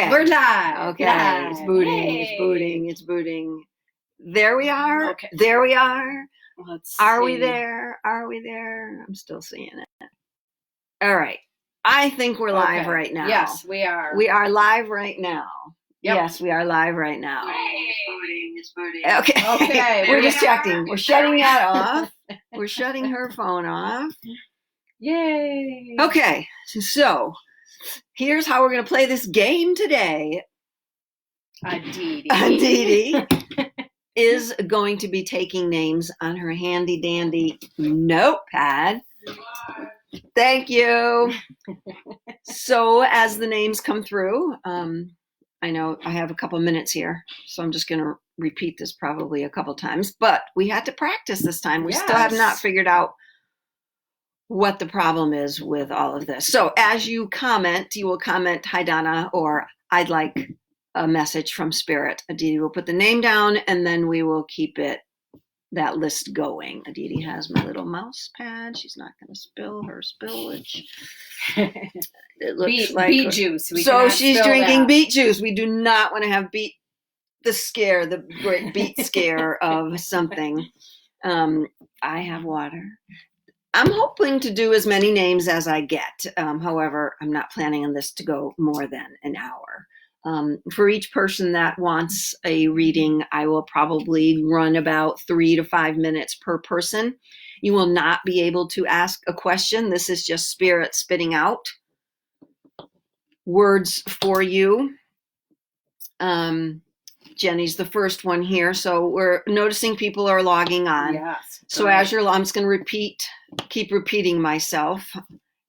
Okay. We're live. Okay. Live. It's booting. Hey. It's booting. It's booting. There we are. Okay. There we are. Let's Are we see. there? Are we there? I'm still seeing it. All right. I think we're live Okay. right now. Yes, we are. We are live right now. Yep. Yes, we are live right now. It's booting. Okay. Okay. We're just checking. We're shutting that off. We're shutting her phone off. Yay. Okay. So here's how we're going to play this game today. Aditi. Aditi is going to be taking names on her handy dandy notepad. Thank you. So as the names come through, I know I have a couple minutes here, so I'm just going to repeat this probably a couple times, but we had to practice this time. We still have not figured out what the problem is with all of this. So as you comment, you will comment, "Hi, Donna," or "I'd like a message from Spirit." Aditi will put the name down, and then we will keep that list going. Aditi has my little mouse pad. She's not going to spill her spillage. It looks like beet juice. So she's drinking beet juice. We do not want to have the great beet scare of something. I have water. I'm hoping to do as many names as I get. However, I'm not planning on this to go more than an hour. For each person that wants a reading, I will probably run about 3 to 5 minutes per person. You will not be able to ask a question. This is just Spirit spitting out words for you. Jenny's the first one here. So we're noticing people are logging on. Yes. So as I'm just going to keep repeating myself.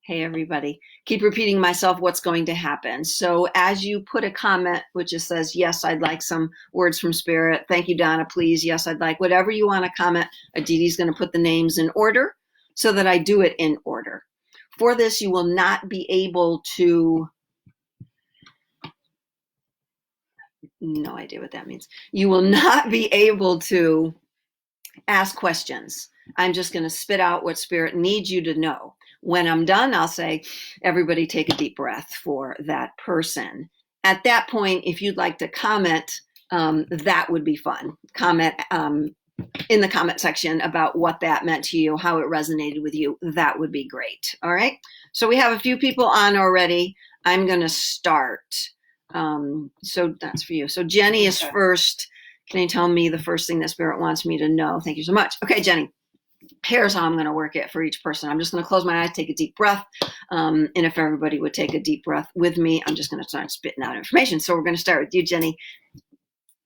Hey, everybody. Keep repeating myself what's going to happen. So as you put a comment, which just says, "Yes, I'd like some words from Spirit. Thank you, Donna, please. Yes, I'd like," whatever you want to comment, Aditi's going to put the names in order so that I do it in order. For this, you will not be able to, no idea what that means. You will not be able to ask questions. I'm just going to spit out what Spirit needs you to know. When I'm done, I'll say, "Everybody take a deep breath" for that person. At that point, if you'd like to comment, that would be fun. Comment in the comment section about what that meant to you, how it resonated with you. That would be great. All right. So we have a few people on already. I'm going to start. So that's for you. So Jenny is first. Can you tell me the first thing that Spirit wants me to know? Thank you so much. Okay, Jenny. Here's how I'm going to work it for each person. I'm just going to close my eyes, take a deep breath. And if everybody would take a deep breath with me, I'm just going to start spitting out information. So we're going to start with you, Jenny.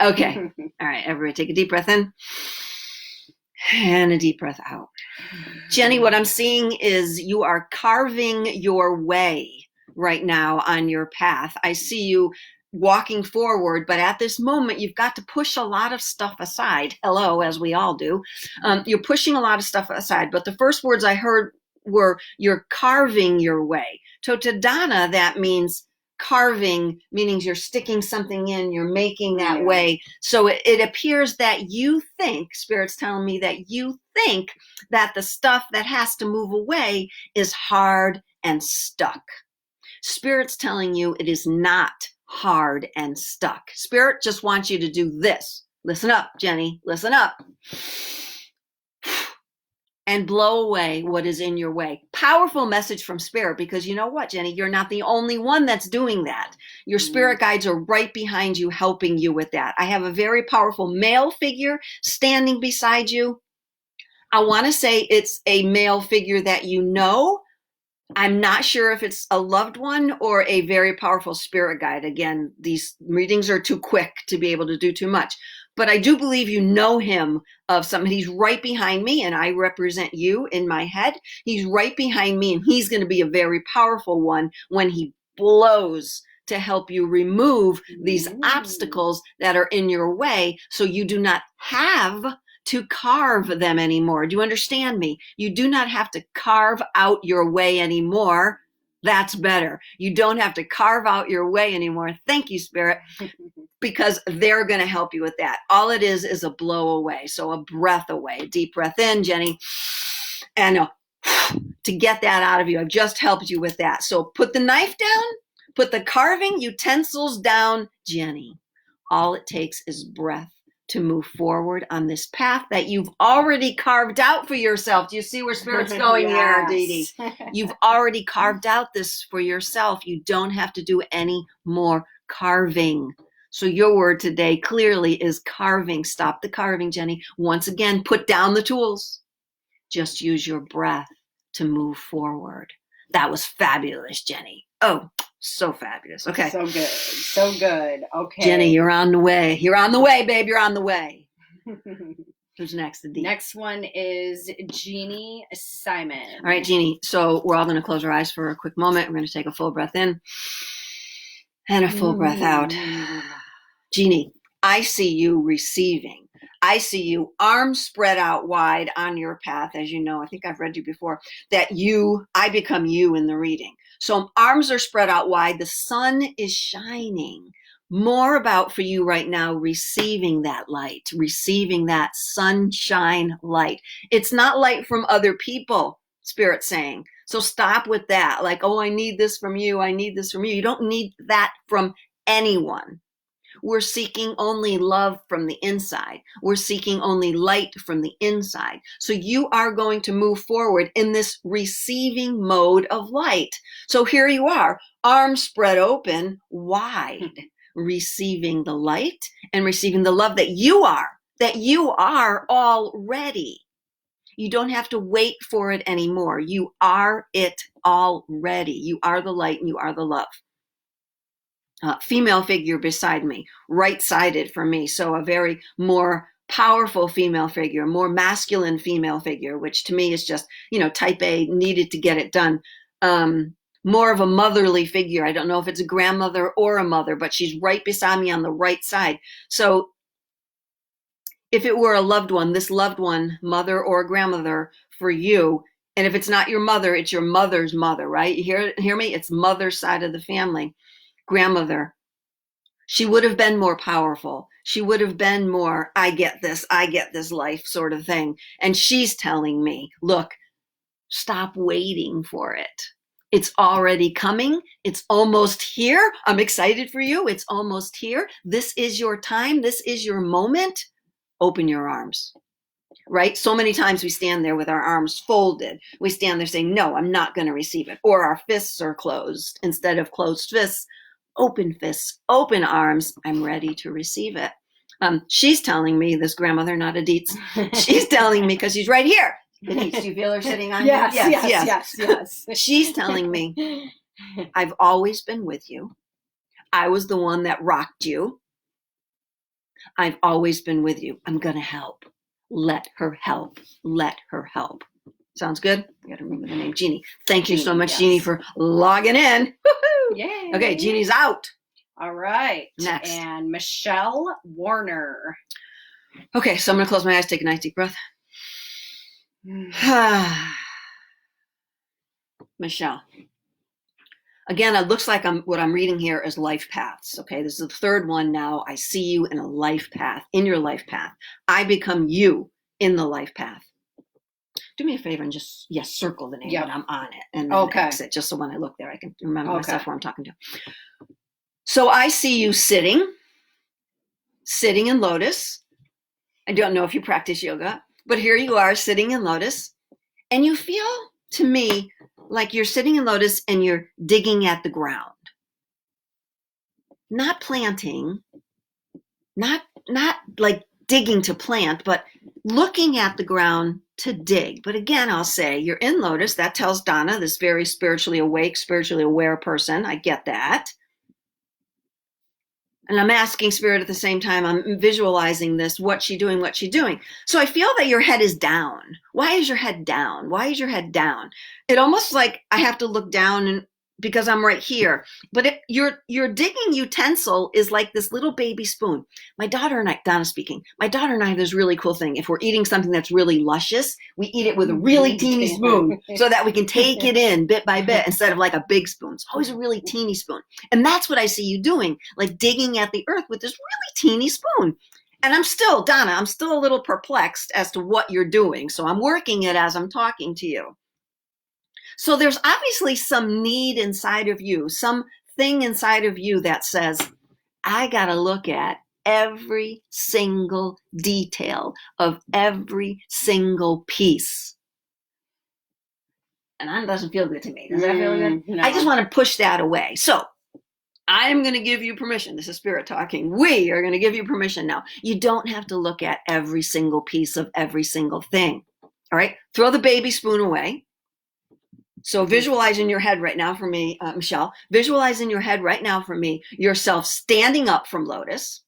Okay. All right. Everybody take a deep breath in and a deep breath out. Jenny, what I'm seeing is you are carving your way right now on your path. I see you walking forward, but at this moment, you've got to push a lot of stuff aside. Hello, as we all do. You're pushing a lot of stuff aside, but the first words I heard were, "You're carving your way." So to Donna, that means carving, meaning you're sticking something in, you're making that way. So it appears that you think, Spirit's telling me that you think that the stuff that has to move away is hard and stuck. Spirit's telling you it is not hard and stuck. Spirit just wants you to do this. Listen up, Jenny. Listen up. And blow away what is in your way. Powerful message from Spirit, because you know what, Jenny? You're not the only one that's doing that. Your spirit guides are right behind you, helping you with that. I have a very powerful male figure standing beside you. I want to say it's a male figure that you know. I'm not sure if it's a loved one or a very powerful spirit guide. Again, these readings are too quick to be able to do too much. But I do believe you know him of something. He's right behind me, and I represent you in my head. He's right behind me, and he's going to be a very powerful one when he blows to help you remove these obstacles that are in your way so you do not have to carve them anymore. Do you understand me? You do not have to carve out your way anymore. That's better. You don't have to carve out your way anymore. Thank you, Spirit, because they're going to help you with that. All it is a blow away. So a breath away, a deep breath in, Jenny, and to get that out of you. I've just helped you with that. So put the knife down, Put the carving utensils down, Jenny. All it takes is breath to move forward on this path that you've already carved out for yourself. Do you see where Spirit's going here, Dee Dee? You've already carved out this for yourself. You don't have to do any more carving. So your word today clearly is carving. Stop the carving, Jenny. Once again, put down the tools. Just use your breath to move forward. That was fabulous, Jenny. Oh, so fabulous. Okay. So good. So good. Okay. Jenny, you're on the way. You're on the way, babe. You're on the way. Who's next? The D. Next one is Jeannie Simon. All right, Jeannie. So we're all going to close our eyes for a quick moment. We're going to take a full breath in and a full breath out. Jeannie, I see you receiving. I see you arms spread out wide on your path. As you know, I think I've read you before, that I become you in the reading. So arms are spread out wide. The sun is shining. More about for you right now, receiving that light, receiving that sunshine light. It's not light from other people, Spirit's saying. So stop with that. Like, oh, I need this from you. I need this from you. You don't need that from anyone. We're seeking only love from the inside. We're seeking only light from the inside. So you are going to move forward in this receiving mode of light. So here you are, arms spread open wide, receiving the light and receiving the love that you are already. You don't have to wait for it anymore. You are it already. You are the light and you are the love. Female figure beside me, right-sided for me. So a very more powerful female figure, more masculine female figure, which to me is just, type A, needed to get it done. More of a motherly figure. I don't know if it's a grandmother or a mother, but she's right beside me on the right side. So if it were a loved one, this loved one, mother or grandmother for you, and if it's not your mother, it's your mother's mother, right? You hear me? It's mother's side of the family. Grandmother, she would have been more powerful. She would have been more, I get this life sort of thing. And she's telling me, look, stop waiting for it. It's already coming. It's almost here. I'm excited for you. It's almost here. This is your time. This is your moment. Open your arms. Right? So many times we stand there with our arms folded. We stand there saying, no, I'm not going to receive it. Or our fists are closed. Instead of closed fists, open fists, open arms. I'm ready to receive it. She's telling me, this grandmother, not a Dietz, she's telling me, because she's right here. Denise, do you feel her sitting on yes, you? Yes. She's telling me, I've always been with you. I was the one that rocked you. I've always been with you. I'm going to help. Let her help. Let her help. Sounds good? I got to remember the name. Jeannie. Thank you so much, yes. Jeannie, for logging in. Woo-hoo! Yay. Okay, Jeannie's out. All right. Next. And Michelle Warner. Okay, so I'm going to close my eyes, take a nice deep breath. Michelle. Again, it looks like what I'm reading here is life paths. Okay, this is the third one now. I see you in a life path, in your life path. I become you in the life path. Do me a favor and just, circle the name when I'm on it and then exit, just so when I look there, I can remember myself who I'm talking to. So I see you sitting in lotus. I don't know if you practice yoga, but here you are sitting in lotus, and you feel, to me, like you're sitting in lotus and you're digging at the ground. Not planting, not like digging to plant, but looking at the ground to dig. But again, I'll say you're in lotus. That tells Donna, this very spiritually awake, spiritually aware person. I get that. And I'm asking Spirit at the same time, I'm visualizing this, what's she doing? So I feel that your head is down. Why is your head down? It almost like I have to look down because I'm right here. But your digging utensil is like this little baby spoon. My daughter and I, Donna speaking, my daughter and I have this really cool thing. If we're eating something that's really luscious, we eat it with a really teeny spoon so that we can take it in bit by bit instead of like a big spoon. It's always a really teeny spoon. And that's what I see you doing, like digging at the earth with this really teeny spoon. And Donna, I'm still a little perplexed as to what you're doing. So I'm working it as I'm talking to you. So there's obviously some need inside of you, some thing inside of you that says, I got to look at every single detail of every single piece. And that doesn't feel good to me. Does that feel good? No. I just want to push that away. So I am going to give you permission. This is Spirit talking. We are going to give you permission now. You don't have to look at every single piece of every single thing. All right? Throw the baby spoon away. So visualize in your head right now for me, Michelle, visualize in your head right now for me, yourself standing up from lotus,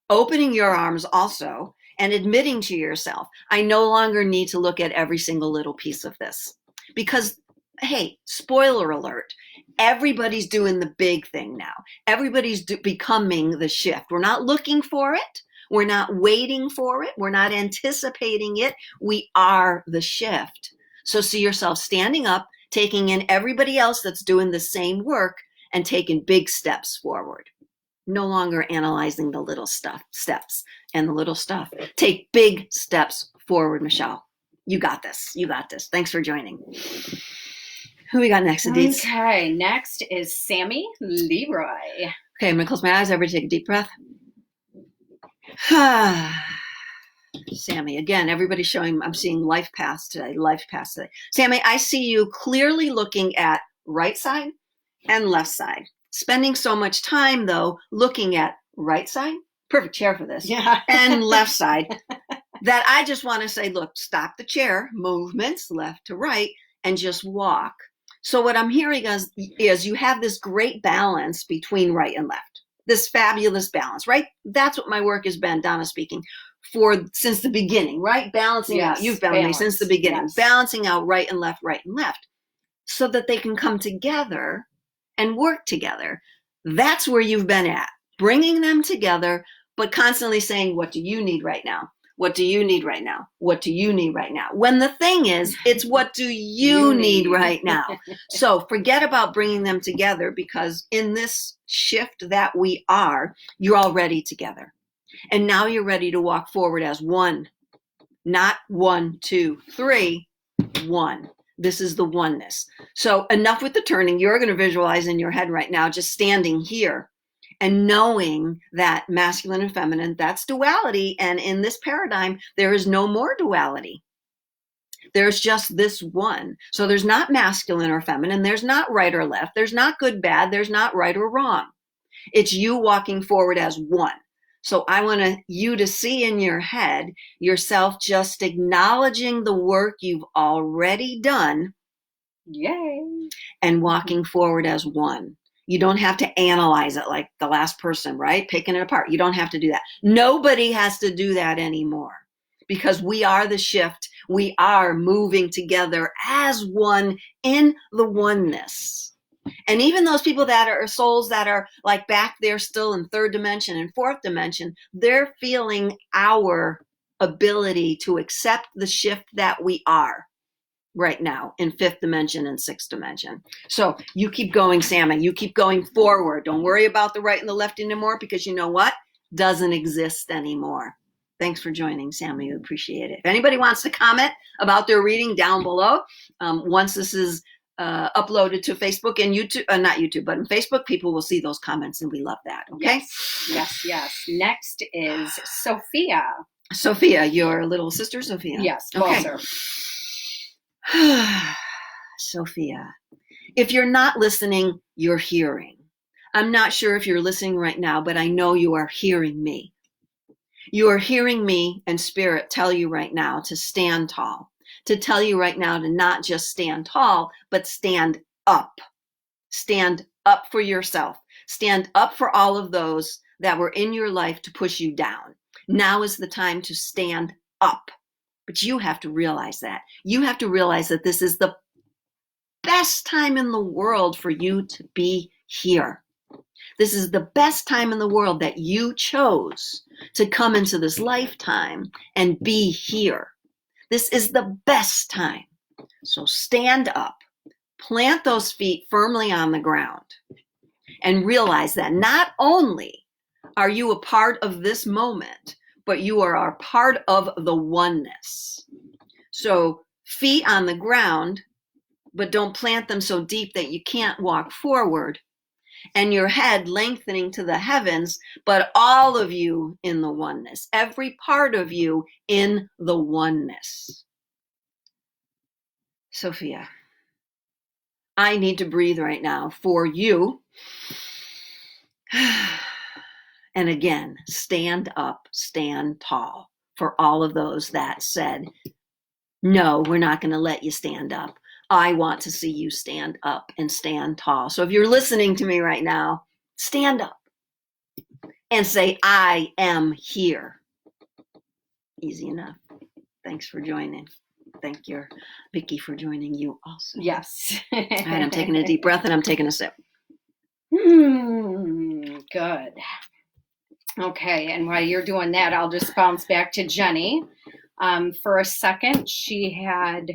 opening your arms also, and admitting to yourself, I no longer need to look at every single little piece of this. Because, hey, spoiler alert, everybody's doing the big thing now. Everybody's becoming the shift. We're not looking for it. We're not waiting for it. We're not anticipating it. We are the shift. So see yourself standing up, taking in everybody else that's doing the same work and taking big steps forward. No longer analyzing the little steps and the little stuff. Take big steps forward, Michelle. You got this. You got this. Thanks for joining. Who we got next, Aditya? Okay, next is Sammy Leroy. Okay, I'm going to close my eyes. Everybody take a deep breath. Sammy, again, everybody's showing, I'm seeing life paths today. Sammy, I see you clearly looking at right side and left side. Spending so much time, though, looking at right side, perfect chair for this, and left side, that I just want to say, look, stop the chair, movements left to right, and just walk. So what I'm hearing is you have this great balance between right and left, this fabulous balance, right? That's what my work has been, Donna speaking, since the beginning, right? Balancing out. You've been with me since the beginning, balancing out right and left, so that they can come together and work together. That's where you've been at, bringing them together, but constantly saying, what do you need right now? What do you need right now? What do you need right now? When the thing is, it's what do you need right now? So forget about bringing them together, because in this shift that we are, you're already together. And now you're ready to walk forward as one, not 1, 2, 3, one. This is the oneness. So enough with the turning. You're going to visualize in your head right now, just standing here and knowing that masculine and feminine, that's duality. And in this paradigm, there is no more duality. There's just this one. So there's not masculine or feminine. There's not right or left. There's not good, bad. There's not right or wrong. It's you walking forward as one. So I want you to see in your head yourself just acknowledging the work you've already done. Yay. And walking forward as one. You don't have to analyze it like the last person, right? Picking it apart. You don't have to do that. Nobody has to do that anymore, because we are the shift. We are moving together as one in the oneness. And even those people that are souls that are like back there still in third dimension and fourth dimension, they're feeling our ability to accept the shift that we are right now in fifth dimension and sixth dimension. So you keep going, Sammy. You keep going forward. Don't worry about the right and the left anymore, because you know what? Doesn't exist anymore. Thanks for joining, Sammy. We appreciate it. If anybody wants to comment about their reading, down below, once this is uploaded to Facebook and YouTube, not YouTube, but in Facebook, people will see those comments, and we love that. Okay? Yes. Next is Sophia. Sophia, your little sister, Sophia. Yes, okay. Sophia, if you're not listening, you're hearing. I'm not sure if you're listening right now, but I know you are hearing me. You are hearing me and Spirit tell you right now to stand tall, to tell you right now to not just stand tall, but stand up. Stand up for yourself. Stand up for all of those that were in your life to push you down. Now is the time to stand up. But you have to realize that. You have to realize that this is the best time in the world for you to be here. This is the best time in the world that you chose to come into this lifetime and be here. This is the best time. So stand up, plant those feet firmly on the ground, and realize that not only are you a part of this moment, but you are a part of the oneness. So feet on the ground, but don't plant them so deep that you can't walk forward. and your head lengthening to the heavens, but all of you in the oneness, every part of you in the oneness. Sophia, I need to breathe right now for you. And again, stand up, stand tall for all of those that said, no, we're not going to let you stand up. I want to see you stand up and stand tall. So if you're listening to me right now, stand up and say, I am here. Easy enough. Thanks for joining. Thank you, Vicki, for joining you also. Yes. All right, I'm taking a deep breath and I'm taking a sip. Good. Okay, and while you're doing that, I'll just bounce back to Jenny. For a second, she had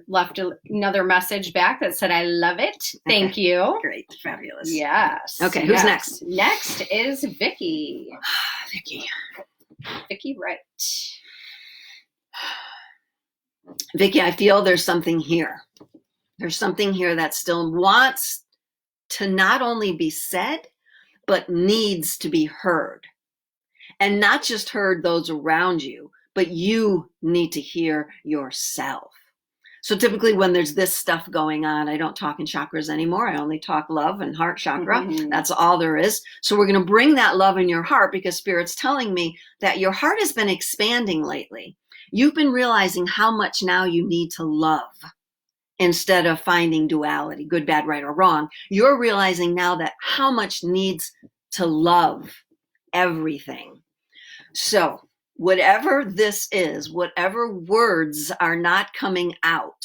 left another message back that said, I love it. Thank you. Great. Fabulous. Yes. Okay, who's next? Next is Vicki. Vicki, right. Vicki, I feel there's something here. There's something here that still wants to not only be said, but needs to be heard. And not just heard those around you, but you need to hear yourself. So typically when there's this stuff going on, I don't talk in chakras anymore. I only talk love and heart chakra. That's all there is. So we're going to bring that love in your heart because Spirit's telling me that your heart has been expanding lately. You've been realizing how much now you need to love instead of finding duality, good, bad, right, or wrong. You're realizing now that how much needs to love everything. So whatever this is, whatever words are not coming out,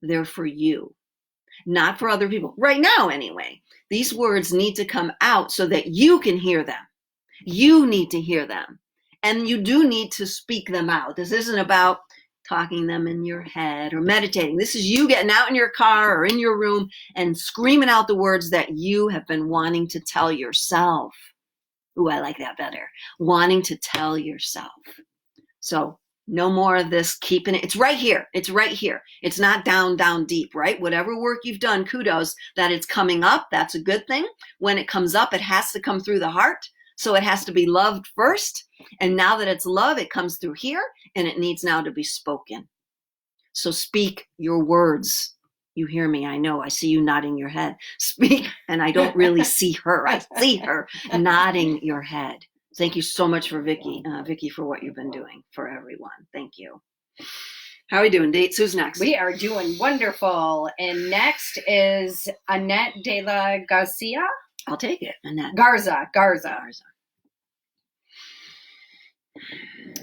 they're for you, not for other people. Right now, anyway, these words need to come out so that you can hear them. You need to hear them. And you do need to speak them out. This isn't about talking them in your head or meditating. This is you getting out in your car or in your room and screaming out the words that you have been wanting to tell yourself. Ooh, I like that better. Wanting to tell yourself. So no more of this keeping it. It's right here. It's right here. It's not down deep, right? Whatever work you've done, kudos that it's coming up. That's a good thing. When it comes up, it has to come through the heart. So it has to be loved first. And now that it's love, it comes through here and it needs now to be spoken. So speak your words. You hear me. I know. I see you nodding your head. Speak. And I don't really see her. I see her nodding your head. Thank you so much for Vicki, for what you've been doing for everyone. Thank you. How are we doing, Dates? Who's next? We are doing wonderful. And next is Annette de la Garcia. I'll take it. Annette. Garza.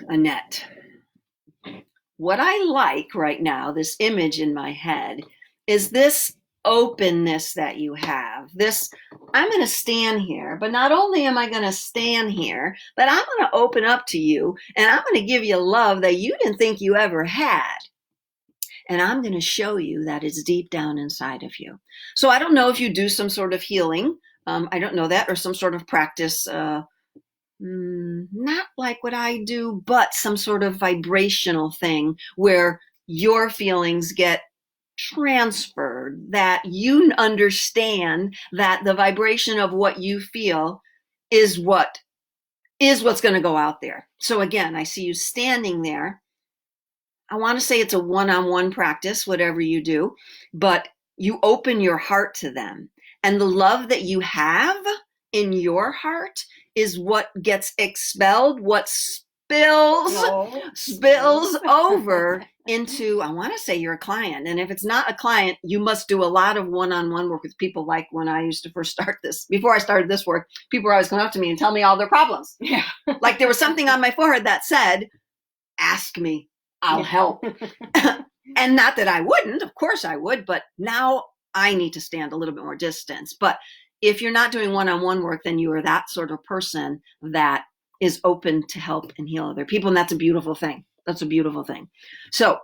Annette. What I like right now, this image in my head, is this openness that you have. This, I'm going to stand here, but not only am I going to stand here, but I'm going to open up to you and I'm going to give you love that you didn't think you ever had. And I'm going to show you that it's deep down inside of you. So I don't know if you do some sort of healing. I don't know that, or some sort of practice, not like what I do, but some sort of vibrational thing where your feelings get transferred, that you understand that the vibration of what you feel is what's going to go out there. So again, I see you standing there. I want to say it's a one-on-one practice, whatever you do, but you open your heart to them. And the love that you have in your heart is what gets expelled, what spills over into, I want to say you're a client. And if it's not a client, you must do a lot of one-on-one work with people. Like when I used to first start this, before I started this work, people were always coming up to me and tell me all their problems. Yeah. Like there was something on my forehead that said, ask me, I'll help. And not that I wouldn't, of course I would, but now I need to stand a little bit more distance. But if you're not doing one-on-one work, then you are that sort of person that is open to help and heal other people. And that's a beautiful thing. That's a beautiful thing. So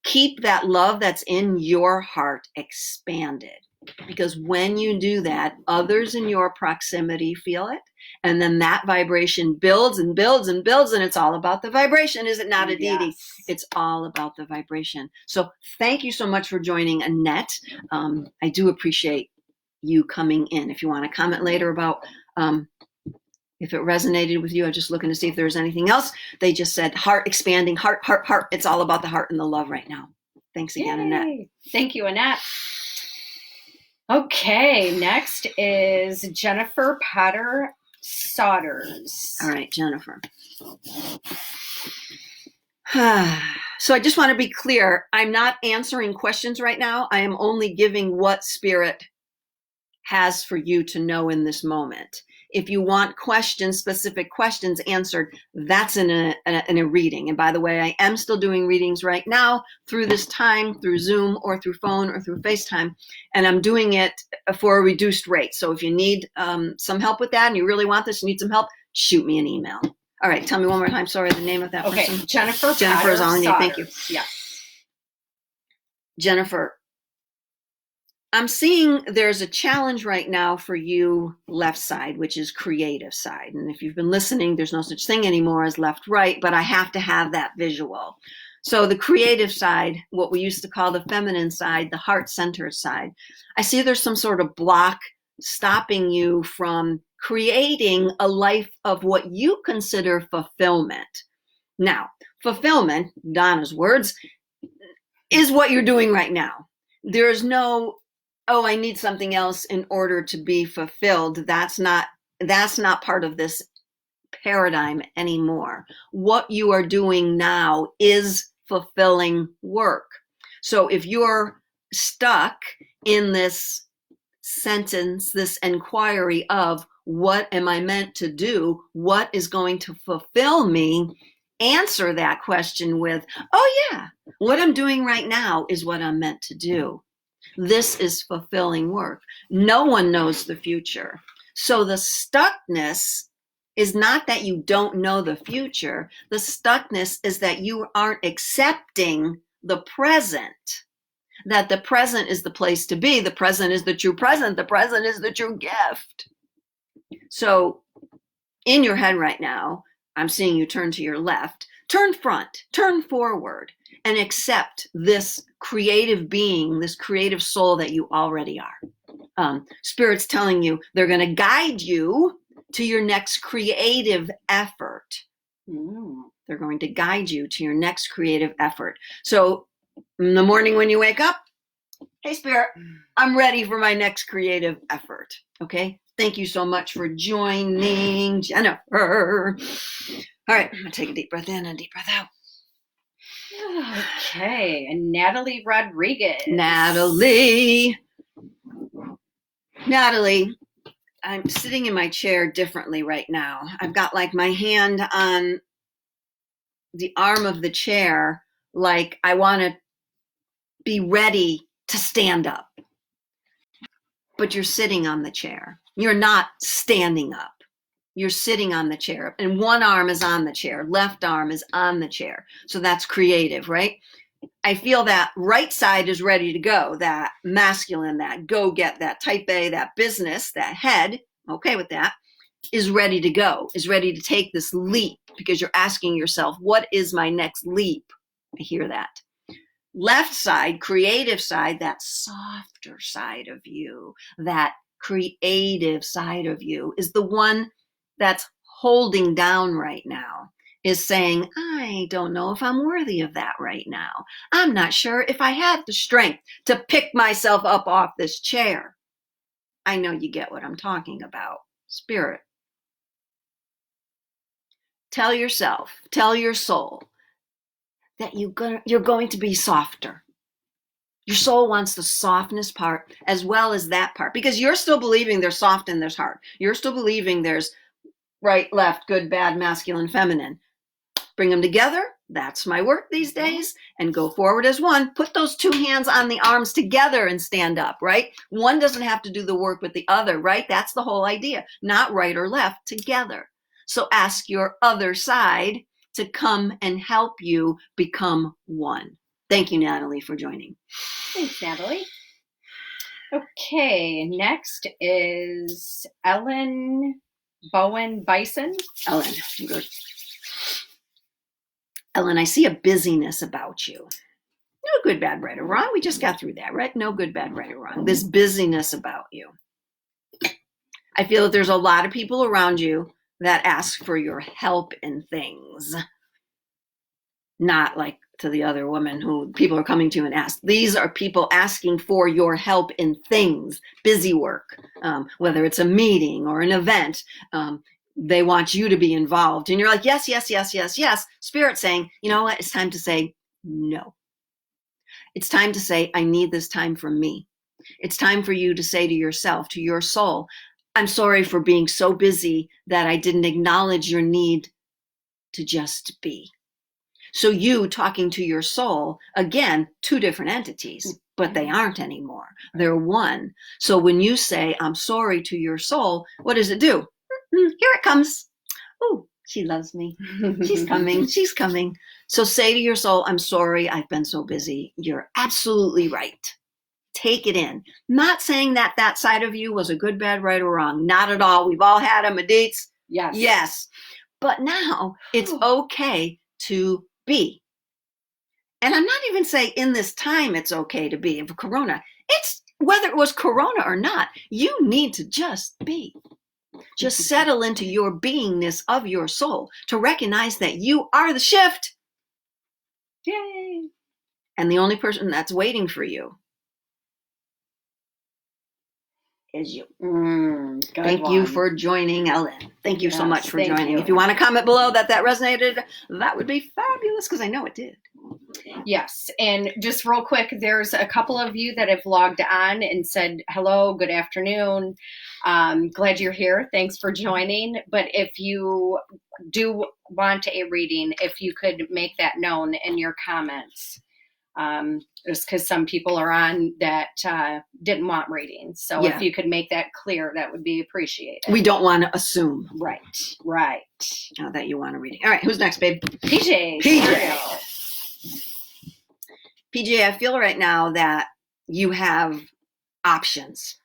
keep that love that's in your heart expanded. Because when you do that, others in your proximity feel it. And then that vibration builds and builds and builds. And it's all about the vibration. Is it not, Aditi? Yes. It's all about the vibration. So thank you so much for joining, Annette. I do appreciate you coming in. If you want to comment later about if it resonated with you, I'm just looking to see if there's anything else. They just said heart expanding, heart, heart, heart. It's all about the heart and the love right now. Thanks again, Yay. Annette. Thank you, Annette. Okay, next is Jennifer Potter Sodders. All right, Jennifer. So I just want to be clear. I'm not answering questions right now. I am only giving what Spirit has for you to know in this moment. If you want questions, specific questions answered, that's in a reading. And by the way, I am still doing readings right now through this time, through Zoom or through phone or through FaceTime. And I'm doing it for a reduced rate. So if you need some help with that and you really want this, you need some help, shoot me an email. All right, tell me one more time. Sorry, the name of that person. Okay, Jennifer is all I need. Thank you. Yeah. Jennifer, I'm seeing there's a challenge right now for you left side, which is creative side. And if you've been listening, there's no such thing anymore as left right, but I have to have that visual. So the creative side, what we used to call the feminine side, the heart center side, I see there's some sort of block stopping you from creating a life of what you consider fulfillment. Now, fulfillment, Donna's words, is what you're doing right now. There's no, oh, I need something else in order to be fulfilled. That's not part of this paradigm anymore. What you are doing now is fulfilling work. So if you're stuck in this sentence, this inquiry of what am I meant to do? What is going to fulfill me? Answer that question with, oh yeah, what I'm doing right now is what I'm meant to do. This is fulfilling work. No one knows the future. So the stuckness is not that you don't know the future. The stuckness is that you aren't accepting the present. That the present is the place to be. The present is the true present. The present is the true gift. So in your head right now, I'm seeing you turn to your left, turn front, turn forward, and accept this creative being, this creative soul that you already are. Spirit's telling you they're going to guide you to your next creative effort. They're going to guide you to your next creative effort. So in the morning when you wake up, hey, Spirit, I'm ready for my next creative effort. Okay? Thank you so much for joining, Jennifer. All right, I'm going to take a deep breath in and a deep breath out. Okay, and Natalie Rodriguez. Natalie, I'm sitting in my chair differently right now. I've got like my hand on the arm of the chair, like I want to be ready to stand up. But you're sitting on the chair. You're not standing up. You're sitting on the chair, and one arm is on the chair, left arm is on the chair. So that's creative, right? I feel that right side is ready to go, that masculine, that go get, that type A, that business, that head, okay with that, is ready to go, is ready to take this leap because you're asking yourself, what is my next leap? I hear that. Left side, creative side, that softer side of you, that creative side of you is the one that's holding down right now, is saying, I don't know if I'm worthy of that right now. I'm not sure if I have the strength to pick myself up off this chair. I know you get what I'm talking about. Spirit. Tell yourself, tell your soul that you're going to be softer. Your soul wants the softness part as well as that part, because you're still believing there's soft and there's hard. You're still believing there's right, left, good, bad, masculine, feminine. Bring them together. That's my work these days. And go forward as one. Put those two hands on the arms together and stand up, right? One doesn't have to do the work with the other, right? That's the whole idea. Not right or left, together. So ask your other side to come and help you become one. Thank you, Natalie, for joining. Thanks, Natalie. Okay, next is Ellen Bowen Bison. Ellen, good. Ellen, I see a busyness about you. No good, bad, right, or wrong. We just got through that, right? No good, bad, right, or wrong. This busyness about you. I feel that there's a lot of people around you that ask for your help in things. Not like to the other woman who people are coming to and ask. These are people asking for your help in things, busy work, whether it's a meeting or an event. They want you to be involved. And you're like, yes, yes, yes, yes, yes. Spirit saying, you know what? It's time to say no. It's time to say, I need this time for me. It's time for you to say to yourself, to your soul, I'm sorry for being so busy that I didn't acknowledge your need to just be. So you talking to your soul, again, two different entities, but they aren't anymore. They're one. So when you say, I'm sorry to your soul, what does it do? Here it comes. Oh, she loves me. She's coming. She's coming. So say to your soul, I'm sorry. I've been so busy. You're absolutely right. Take it in. Not saying that that side of you was a good, bad, right, or wrong. Not at all. We've all had them, Adits. Yes. Yes. But now it's okay to be. And I'm not even saying in this time it's okay to be of Corona. It's whether it was Corona or not, you need to just be. Just settle into your beingness of your soul to recognize that you are the shift. Yay. And the only person that's waiting for you is you. Thank you for joining, Ellen. Thank you so much for joining. If you want to comment below that resonated, that would be fabulous because I know it did. Yes. And just real quick, there's a couple of you that have logged on and said, hello, good afternoon. Glad you're here. Thanks for joining. But if you do want a reading, if you could make that known in your comments. Just because some people are on that didn't want readings. So if you could make that clear, that would be appreciated. We don't want to assume. Right. That you want a reading. All right, who's next, babe? PJ. PJ, I feel right now that you have options.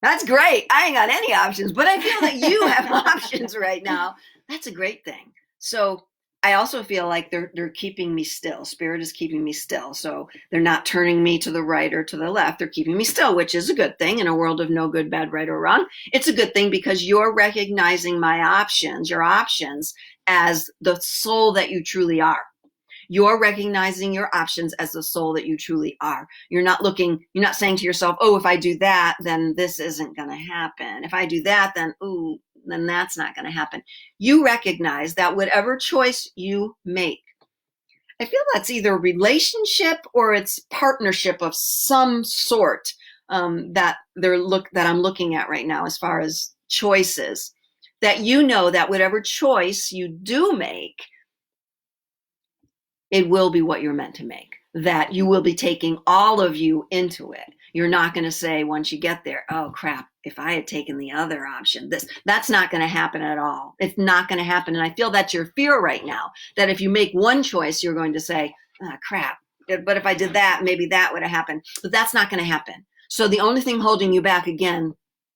That's great. I ain't got any options, but I feel that you have options right now. That's a great thing. So I also feel like they're keeping me still. Spirit is keeping me still. So they're not turning me to the right or to the left. They're keeping me still, which is a good thing in a world of no good, bad, right, or wrong. It's a good thing because you're recognizing my options, your options, as the soul that you truly are. You're recognizing your options as the soul that you truly are. You're not saying to yourself, oh, if I do that, then this isn't going to happen. If I do that, then that's not going to happen. You recognize that whatever choice you make, I feel that's either a relationship or it's partnership of some sort that I'm looking at right now as far as choices, that you know that whatever choice you do make, it will be what you're meant to make, that you will be taking all of you into it. You're not going to say once you get there, oh crap, if I had taken the other option, that's not going to happen at all. It's not going to happen. And I feel that's your fear right now, that if you make one choice, you're going to say, oh, crap, but if I did that, maybe that would have happened. But that's not going to happen. So the only thing holding you back again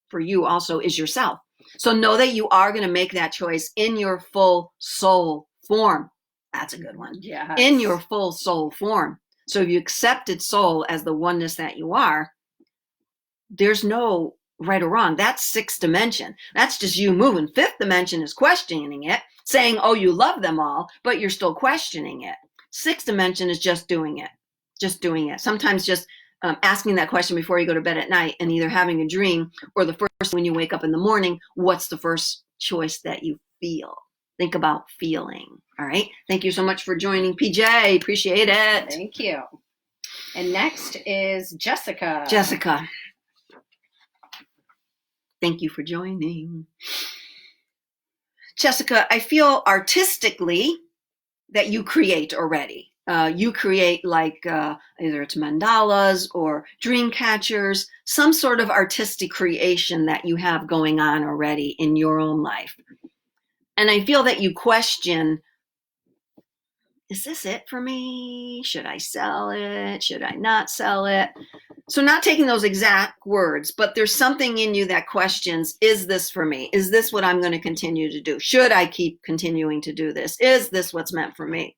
for you also is yourself. So know that you are going to make that choice in your full soul form. That's a good one. Yeah. In your full soul form. So if you accepted soul as the oneness that you are, there's no right or wrong. That's sixth dimension. That's just you moving. Fifth dimension is questioning it, saying, oh, you love them all, but you're still questioning it. Sixth dimension is just doing it. Just doing it. Sometimes just asking that question before you go to bed at night and either having a dream or the first when you wake up in the morning, what's the first choice that you feel? Think about feeling. All right. Thank you so much for joining, PJ. Appreciate it. Thank you. And next is Jessica. Jessica. Thank you for joining. Jessica, I feel artistically that you create already. You create like either it's mandalas or dream catchers, some sort of artistic creation that you have going on already in your own life. And I feel that you question, is this it for me? Should I sell it? Should I not sell it? So not taking those exact words, but there's something in you that questions, is this for me? Is this what I'm going to continue to do? Should I keep continuing to do this? Is this what's meant for me?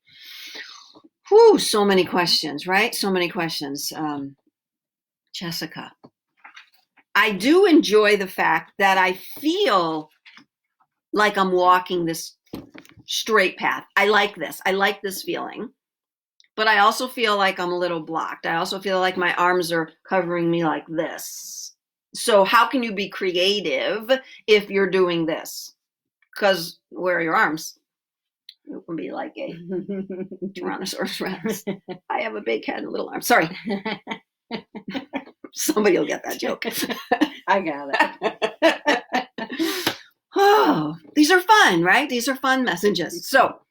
Whew, so many questions, right? So many questions. Jessica. I do enjoy the fact that I feel like I'm walking this straight path. I like this. I like this feeling. But I also feel like I'm a little blocked. I also feel like my arms are covering me like this. So how can you be creative if you're doing this? Because where are your arms? It would be like a Tyrannosaurus Rex. I have a big head and a little arm. Sorry. Somebody will get that joke. I got it. Oh, these are fun, right? These are fun messages. So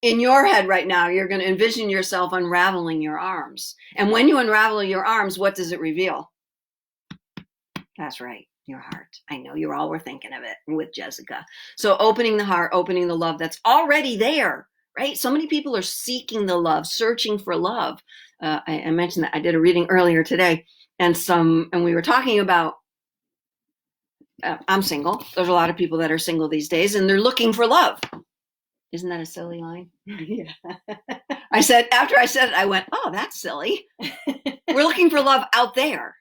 in your head right now, you're going to envision yourself unraveling your arms. And when you unravel your arms, what does it reveal? That's right, your heart. I know you all were thinking of it with Jessica. So opening the heart, opening the love that's already there, right? So many people are seeking the love, searching for love. I mentioned that I did a reading earlier today, and we were talking about I'm single. There's a lot of people that are single these days, and they're looking for love. Isn't that a silly line? Yeah. After I said it, I went, oh, that's silly. We're looking for love out there.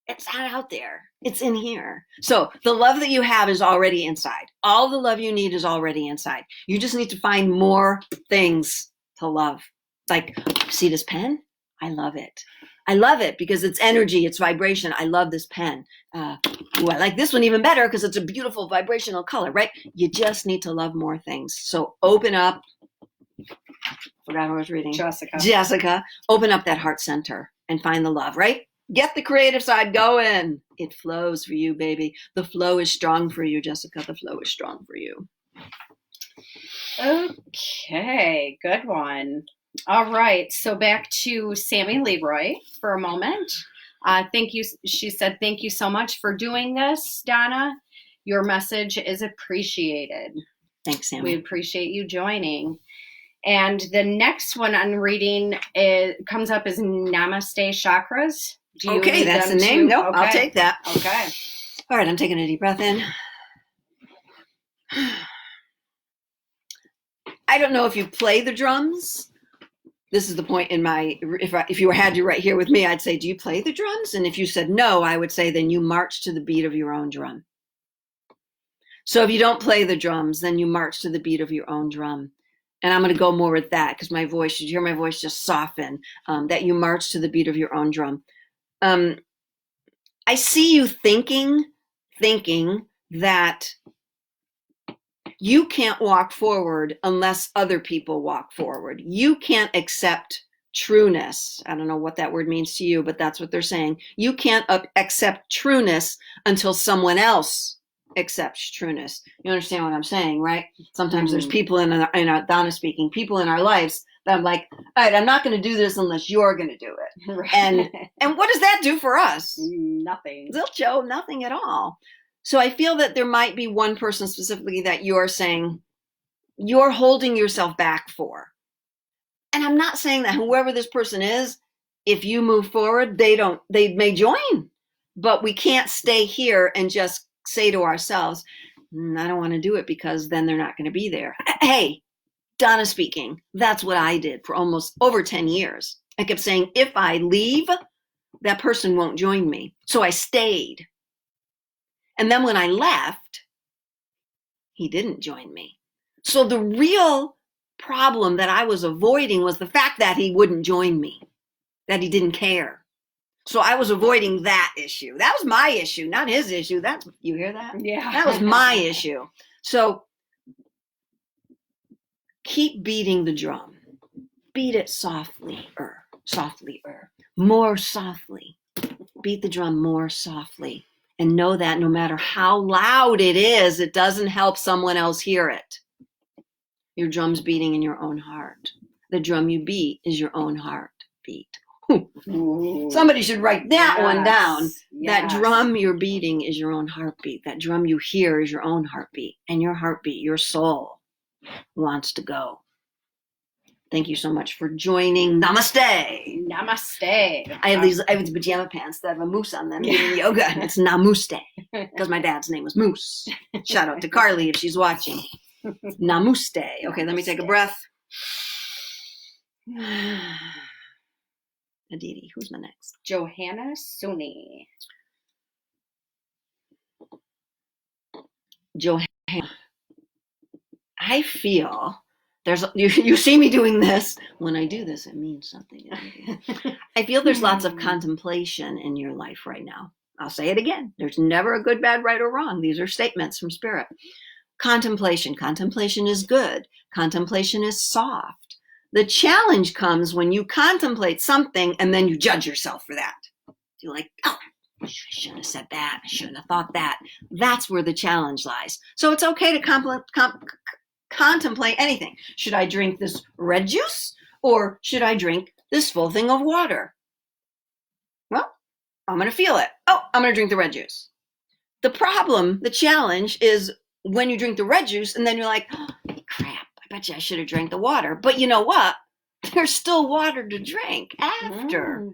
It's not out there. It's in here. So the love that you have is already inside. All the love you need is already inside. You just need to find more things to love. Like, see this pen? I love it. I love it because it's energy, it's vibration. I love this pen. I like this one even better because it's a beautiful vibrational color, right? You just need to love more things. So open up. Forgot who I was reading. Jessica. Open up that heart center and find the love, right? Get the creative side going. It flows for you, baby. The flow is strong for you, Jessica. The flow is strong for you. Okay, good one. All right, so back to Sammy Leroy for a moment. Thank you. She said, thank you so much for doing this, Donna. Your message is appreciated. Thanks, Sammy. We appreciate you joining. And the next one I'm reading comes up as Namaste Chakras. Okay, that's the name. Nope, okay. I'll take that. Okay. All right, I'm taking a deep breath in. I don't know if you play the drums. This is the point in my, if you had you right here with me, I'd say, do you play the drums? And if you said no, I would say, then you march to the beat of your own drum. So if you don't play the drums, then you march to the beat of your own drum. And I'm going to go more with that because my voice, you hear my voice just soften, that you march to the beat of your own drum. I see you thinking that you can't walk forward unless other people walk forward. You can't accept trueness. I don't know what that word means to you, but that's what they're saying. You can't accept trueness until someone else accepts trueness. You understand what I'm saying, right? Sometimes there's people in our Donna speaking, people in our lives that I'm like, all right, I'm not going to do this unless you're going to do it. Right. And what does that do for us? Nothing. Zilcho, nothing at all. So I feel that there might be one person specifically that you're saying you're holding yourself back for. And I'm not saying that whoever this person is, if you move forward, they may join, but we can't stay here and just say to ourselves, I don't want to do it because then they're not going to be there. Hey, Donna speaking. That's what I did for almost over 10 years. I kept saying, if I leave, that person won't join me. So I stayed. And then when I left, he didn't join me. So the real problem that I was avoiding was the fact that he wouldn't join me, that he didn't care. So I was avoiding that issue. That was my issue, not his issue. You hear that? Yeah. That was my issue. So keep beating the drum. Beat it softly, more softly. Beat the drum more softly. And know that no matter how loud it is, it doesn't help someone else hear it. Your drum's beating in your own heart. The drum you beat is your own heartbeat. Somebody should write that one down. Yes. That drum you're beating is your own heartbeat. That drum you hear is your own heartbeat. And your heartbeat, your soul, wants to go. Thank you so much for joining. Namaste. Namaste. I have these pajama pants that have a moose on them doing yoga. And it's Namaste because my dad's name was Moose. Shout out to Carly if she's watching. Namaste. Okay, let me take a breath. Aditi, who's my next? Johanna Suni. Johanna. I feel you see me doing this. When I do this, it means something. I feel there's lots of contemplation in your life right now. I'll say it again. There's never a good, bad, right, or wrong. These are statements from Spirit. Contemplation. Contemplation is good. Contemplation is soft. The challenge comes when you contemplate something and then you judge yourself for that. You're like, oh, I shouldn't have said that. I shouldn't have thought that. That's where the challenge lies. So it's okay to contemplate anything. Should I drink this red juice or should I drink this full thing of water? Well, I'm going to feel it. Oh, I'm going to drink the red juice. The problem, the challenge is when you drink the red juice and then you're like, oh, crap, I bet you I should have drank the water. But you know what? There's still water to drink after.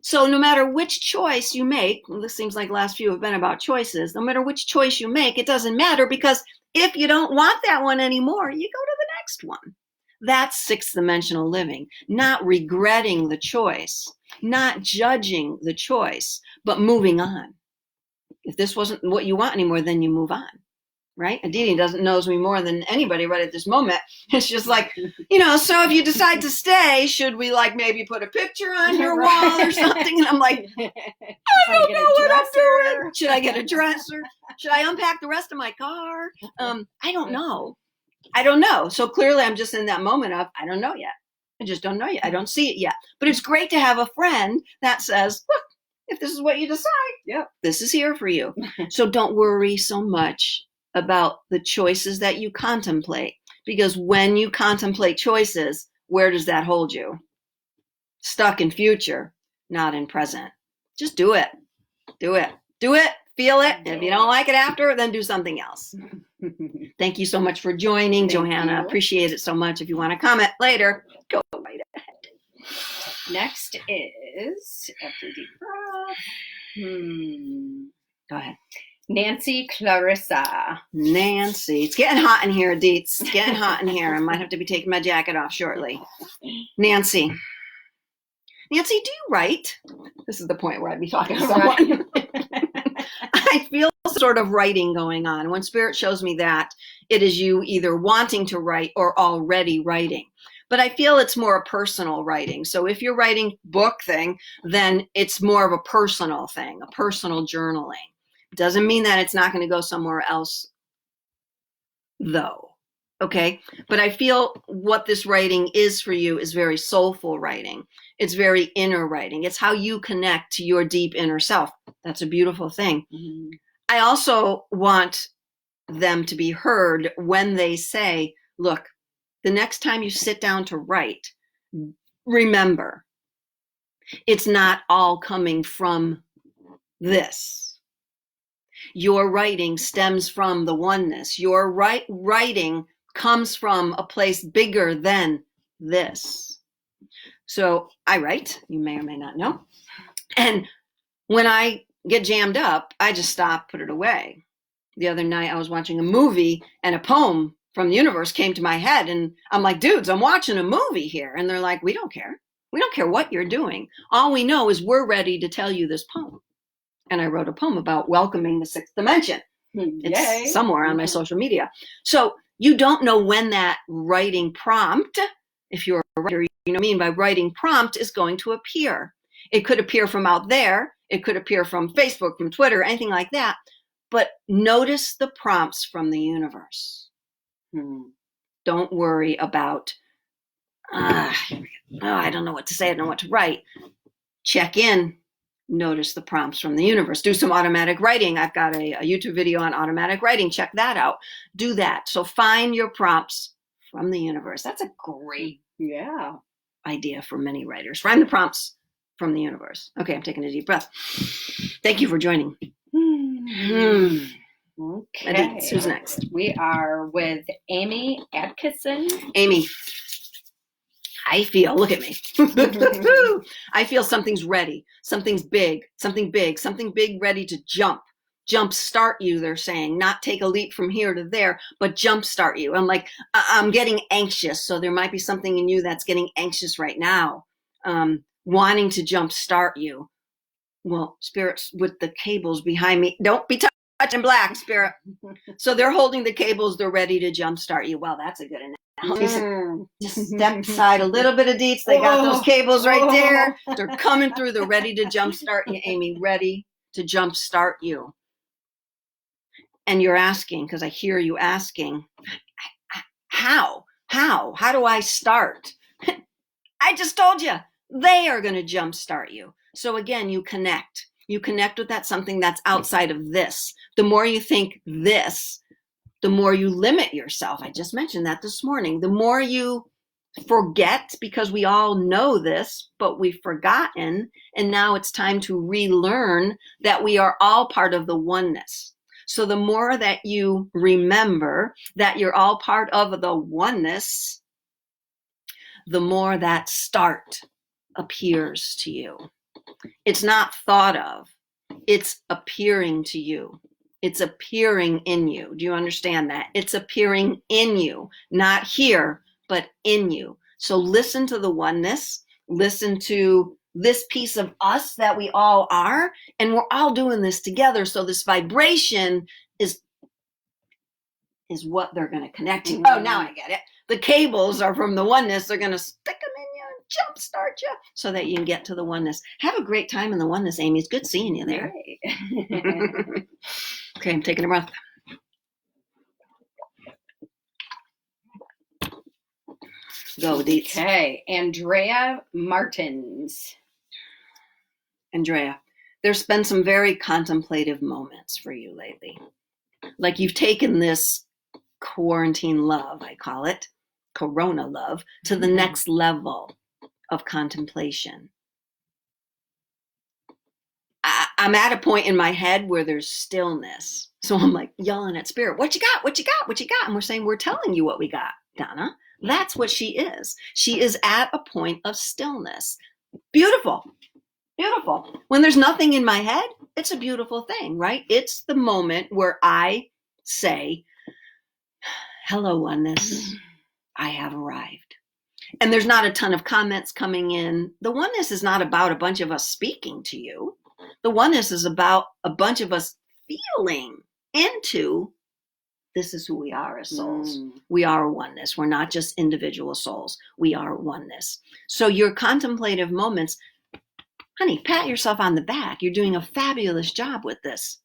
So no matter which choice you make, well, this seems like the last few have been about choices. No matter which choice you make, it doesn't matter, because if you don't want that one anymore, you go to the next one. That's sixth dimensional living, not regretting the choice, not judging the choice, but moving on. If this wasn't what you want anymore, then you move on, right? Aditi knows me more than anybody right at this moment. It's just like, so if you decide to stay, should we like maybe put a picture on your wall or something? And I'm like, I don't know what I'm doing. Should I get a dresser? Should I unpack the rest of my car? I don't know. So clearly I'm just in that moment of, I don't know yet. I just don't know yet. I don't see it yet. But it's great to have a friend that says, look, if this is what you decide, this is here for you. So don't worry so much about the choices that you contemplate, because when you contemplate choices, where does that hold you? Stuck in future, not in present. Just do it. Do it. Feel it. If you don't like it after, then do something else. Thank you so much for joining, Johanna. Appreciate it so much. If you want to comment later, go right ahead. Next is, after deep breath, go ahead. Nancy Clarissa. Nancy. It's getting hot in here, Deets. It's getting hot in here. I might have to be taking my jacket off shortly. Nancy, do you write? This is the point where I'd be talking to someone. I feel sort of writing going on. When Spirit shows me that, it is you either wanting to write or already writing. But I feel it's more a personal writing. So if you're writing book thing, then it's more of a personal thing, a personal journaling. Doesn't mean that it's not going to go somewhere else, though. Okay. But I feel what this writing is for you is very soulful writing. It's very inner writing. It's how you connect to your deep inner self. That's a beautiful thing. Mm-hmm. I also want them to be heard when they say, look, the next time you sit down to write, remember, it's not all coming from this. Your writing stems from the oneness. Your writing comes from a place bigger than this. So I write, you may or may not know. And when I get jammed up, I just stop, put it away. The other night I was watching a movie and a poem from the universe came to my head. And I'm like, dudes, I'm watching a movie here. And they're like, we don't care. We don't care what you're doing. All we know is we're ready to tell you this poem. And I wrote a poem about welcoming the sixth dimension. It's somewhere on my social media. So you don't know when that writing prompt, if you're a writer, you know what I mean by writing prompt, is going to appear. It could appear from out there. It could appear from Facebook, from Twitter, anything like that. But notice the prompts from the universe. Don't worry about, I don't know what to say. I don't know what to write. Check in. Notice the prompts from the universe. Do some automatic writing. I've got a YouTube video on automatic writing. Check that out. Do that. So find your prompts from the universe. That's a great idea for many writers. Find the prompts from the universe. Okay, I'm taking a deep breath. Thank you for joining. Okay. Aditi, who's next? We are with Amy Atkinson. Amy, I feel, look at me. I feel something's ready. Something's big, something big ready to jump start you, they're saying, not take a leap from here to there, but jump start you. I'm like, I'm getting anxious. So there might be something in you that's getting anxious right now. wanting to jumpstart you. Well, spirits with the cables behind me, don't be touching black, spirit. So they're holding the cables, they're ready to jumpstart you. Well, that's a good analogy. Just step aside a little bit of deets. They got those cables right there. They're coming through. They're ready to jumpstart you, Amy. Ready to jumpstart you. And you're asking, because I hear you asking, how? How do I start? I just told you, they are going to jumpstart you. So again, you connect. You connect with that something that's outside of this. The more you think this, the more you limit yourself. I just mentioned that this morning. The more you forget, because we all know this, but we've forgotten. And now it's time to relearn that we are all part of the oneness. So the more that you remember that you're all part of the oneness, the more that start appears to you. It's not thought of. It's appearing to you. It's appearing in you. Do you understand that? It's appearing in you, not here, but in you. So listen to the oneness. Listen to this piece of us that we all are, and we're all doing this together. So this vibration is what they're going to connect to. Oh, now I get it. The cables are from the oneness. They're going to stick them in you and jumpstart you so that you can get to the oneness. Have a great time in the oneness, Amy. It's good seeing you there. Okay, I'm taking a breath. Go, Deets. Okay, Andrea Martins. Andrea, there's been some very contemplative moments for you lately. Like you've taken this quarantine love, I call it, corona love, to the next level of contemplation. I'm at a point in my head where there's stillness. So I'm like yelling at spirit, what you got? What you got? What you got? And we're saying, we're telling you what we got, Donna. That's what she is. She is at a point of stillness. Beautiful. Beautiful. When there's nothing in my head, it's a beautiful thing, right? It's the moment where I say, hello, oneness. I have arrived. And there's not a ton of comments coming in. The oneness is not about a bunch of us speaking to you. The oneness is about a bunch of us feeling into this is who we are as souls. We are oneness. We're not just individual souls. We are oneness. So your contemplative moments, honey, pat yourself on the back. You're doing a fabulous job with this.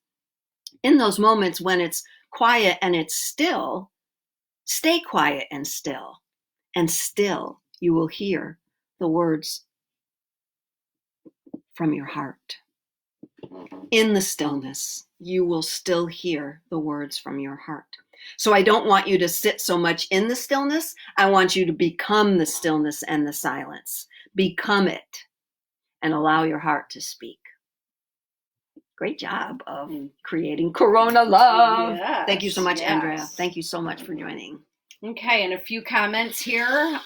In those moments when it's quiet and it's still, stay quiet and still you will hear the words from your heart. In the stillness, you will still hear the words from your heart. So I don't want you to sit so much in the stillness. I want you to become the stillness and the silence. Become it and allow your heart to speak. Great job of creating Corona love. Yes, thank you so much, Andrea. Thank you so much for joining. Okay, and a few comments here.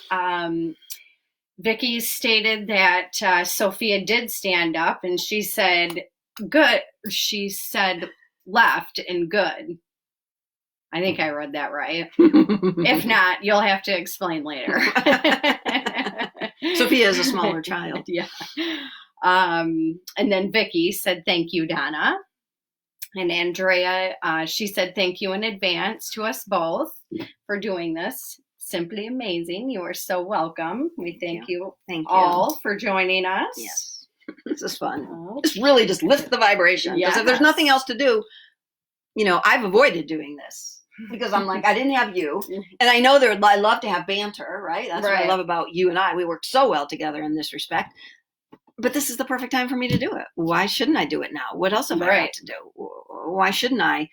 Vicky stated that Sophia did stand up, and she said good. She said left and good. I think I read that right. If not, you'll have to explain later. Sophia is a smaller child. Yeah. And then Vicky said, thank you, Donna. And Andrea, she said, thank you in advance to us both for doing this. Simply amazing. You are so welcome. We thank you all for joining us. Yes. This is fun. Just really just lift the vibration. Because if there's nothing else to do, I've avoided doing this because I'm like, I didn't have you. And I know I love to have banter, right? That's what I love about you and I. We work so well together in this respect. But this is the perfect time for me to do it. Why shouldn't I do it now? What else have I got to do? Why shouldn't I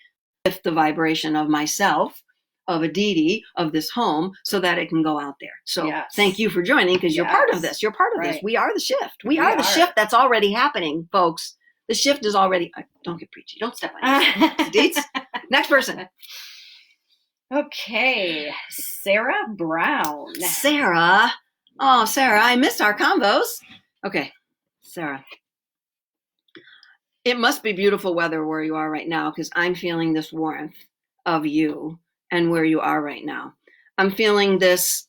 lift the vibration of myself, of a deity, of this home, so that it can go out there? So thank you for joining, because you're part of this. You're part of this. We are the shift. We are the shift that's already happening, folks. The shift is already... Don't get preachy. Don't step on yourself. Deets. Next person. Okay. Sarah Brown. Sarah. Oh, Sarah, I missed our combos. Okay. Sarah, it must be beautiful weather where you are right now, because I'm feeling this warmth of you and where you are right now. I'm feeling this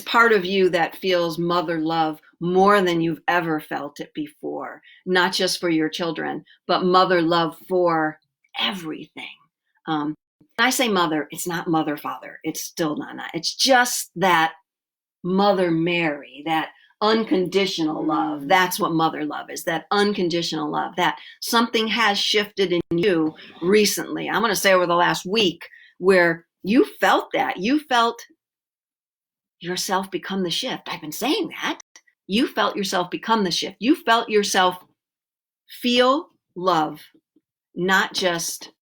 part of you that feels mother love more than you've ever felt it before, not just for your children, but mother love for everything. When I say mother, it's not mother, father. It's still not. It's just that Mother Mary, that unconditional love. That's what mother love is, that unconditional love, that something has shifted in you recently. I'm going to say over the last week where you felt that. You felt yourself become the shift. I've been saying that. You felt yourself become the shift. You felt yourself feel love, not just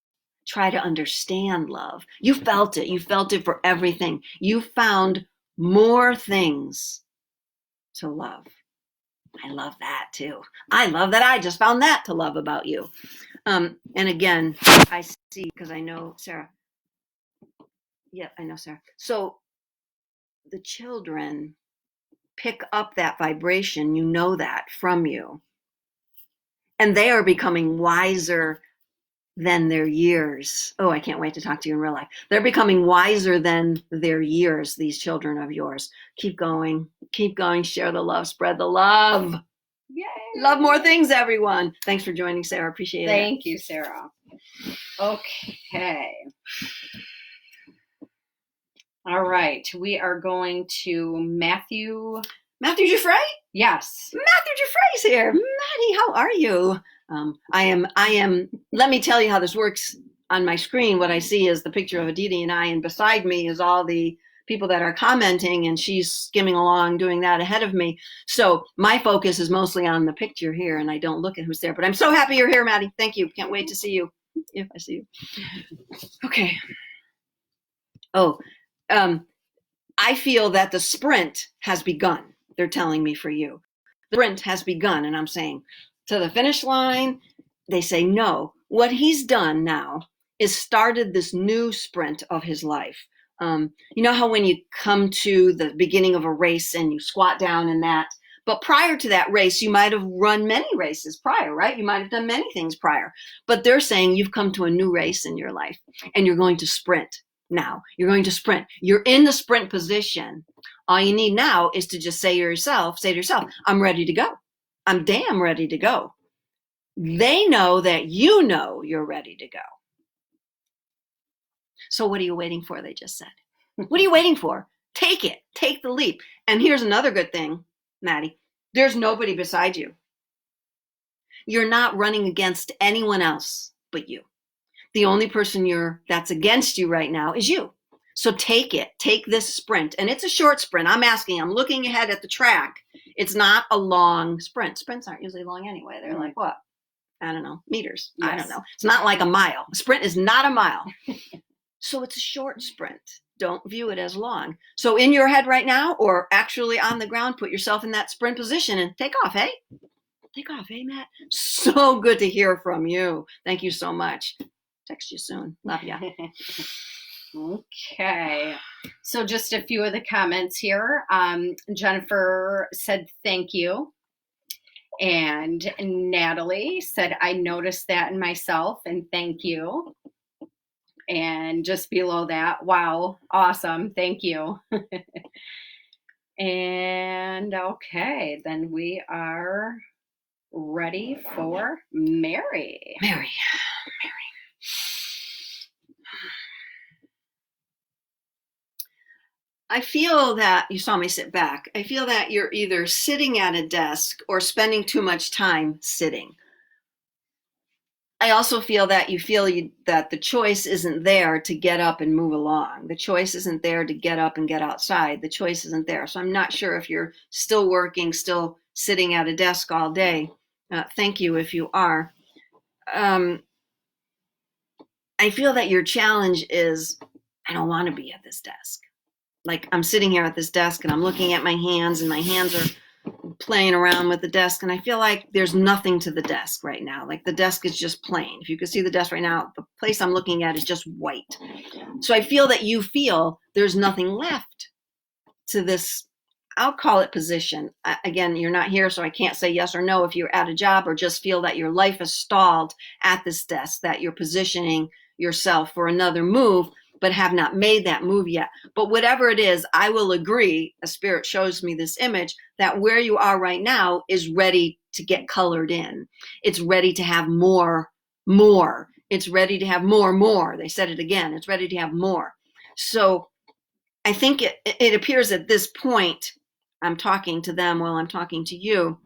try to understand love. You felt it. You felt it for everything. You found more things to love. I love that too. I love that I just found that to love about you. And again, I see, because I know Sarah. Yeah, I know Sarah. So the children pick up that vibration, you know that from you. And they are becoming wiser than their years. Oh, I can't wait to talk to you in real life. They're becoming wiser than their years, these children of yours. Keep going, share the love, spread the love. Yay. Love more things, everyone. Thanks for joining, Sarah. Appreciate it. Thank you, Sarah. Okay. All right. We are going to Matthew Giffray? Yes. Matthew Giffray's here. Maddie, how are you? I am, let me tell you how this works on my screen. What I see is the picture of Aditi and I, and beside me is all the people that are commenting, and she's skimming along doing that ahead of me. So my focus is mostly on the picture here, and I don't look at who's there, but I'm so happy you're here, Maddie. Thank you. Can't wait to see you, if I see you. Okay. Oh, I feel that the sprint has begun. They're telling me for you. The sprint has begun, and I'm saying to the finish line, they say no. What he's done now is started this new sprint of his life. You know how when you come to the beginning of a race and you squat down in that, but prior to that race, you might have run many races prior, right? You might have done many things prior, but they're saying you've come to a new race in your life and you're going to sprint now. You're going to sprint. You're in the sprint position. All you need now is to just say to yourself, I'm ready to go. I'm damn ready to go. They know that you know you're ready to go. So what are you waiting for? They just said. What are you waiting for? Take it. Take the leap. And here's another good thing, Maddie. There's nobody beside you. You're not running against anyone else but you. The only person that's against you right now is you. So take it. Take this sprint. And it's a short sprint. I'm looking ahead at the track. It's not a long sprint. Sprints aren't usually long anyway. They're like what? I don't know, meters. Yes. I don't know. It's not like a mile. A sprint is not a mile. So it's a short sprint. Don't view it as long. So in your head right now, or actually on the ground, put yourself in that sprint position and take off, hey? Take off, hey, Matt? So good to hear from you. Thank you so much. Text you soon. Love ya. Okay. So just a few of the comments here. Jennifer said, thank you. And Natalie said, I noticed that in myself, and thank you. And just below that, wow, awesome, thank you. And okay, then we are ready for Mary. Mary. I feel that, you saw me sit back, I feel that you're either sitting at a desk or spending too much time sitting. I also feel that that the choice isn't there to get up and move along. The choice isn't there to get up and get outside. The choice isn't there. So I'm not sure if you're still working, still sitting at a desk all day. Thank you if you are. I feel that your challenge is, I don't want to be at this desk. Like I'm sitting here at this desk and I'm looking at my hands and my hands are playing around with the desk, and I feel like there's nothing to the desk right now. Like the desk is just plain. If you could see the desk right now, the place I'm looking at is just white. So I feel that you feel there's nothing left to this, I'll call it position. Again, you're not here, so I can't say yes or no if you're at a job, or just feel that your life is stalled at this desk, that you're positioning yourself for another move. but have not made that move yet. But whatever it is, I will agree, a spirit shows me this image, that where you are right now is ready to get colored in. It's ready to have more. It's ready to have more. They said it again. It's ready to have more. So I think it appears at this point, I'm talking to them while I'm talking to you,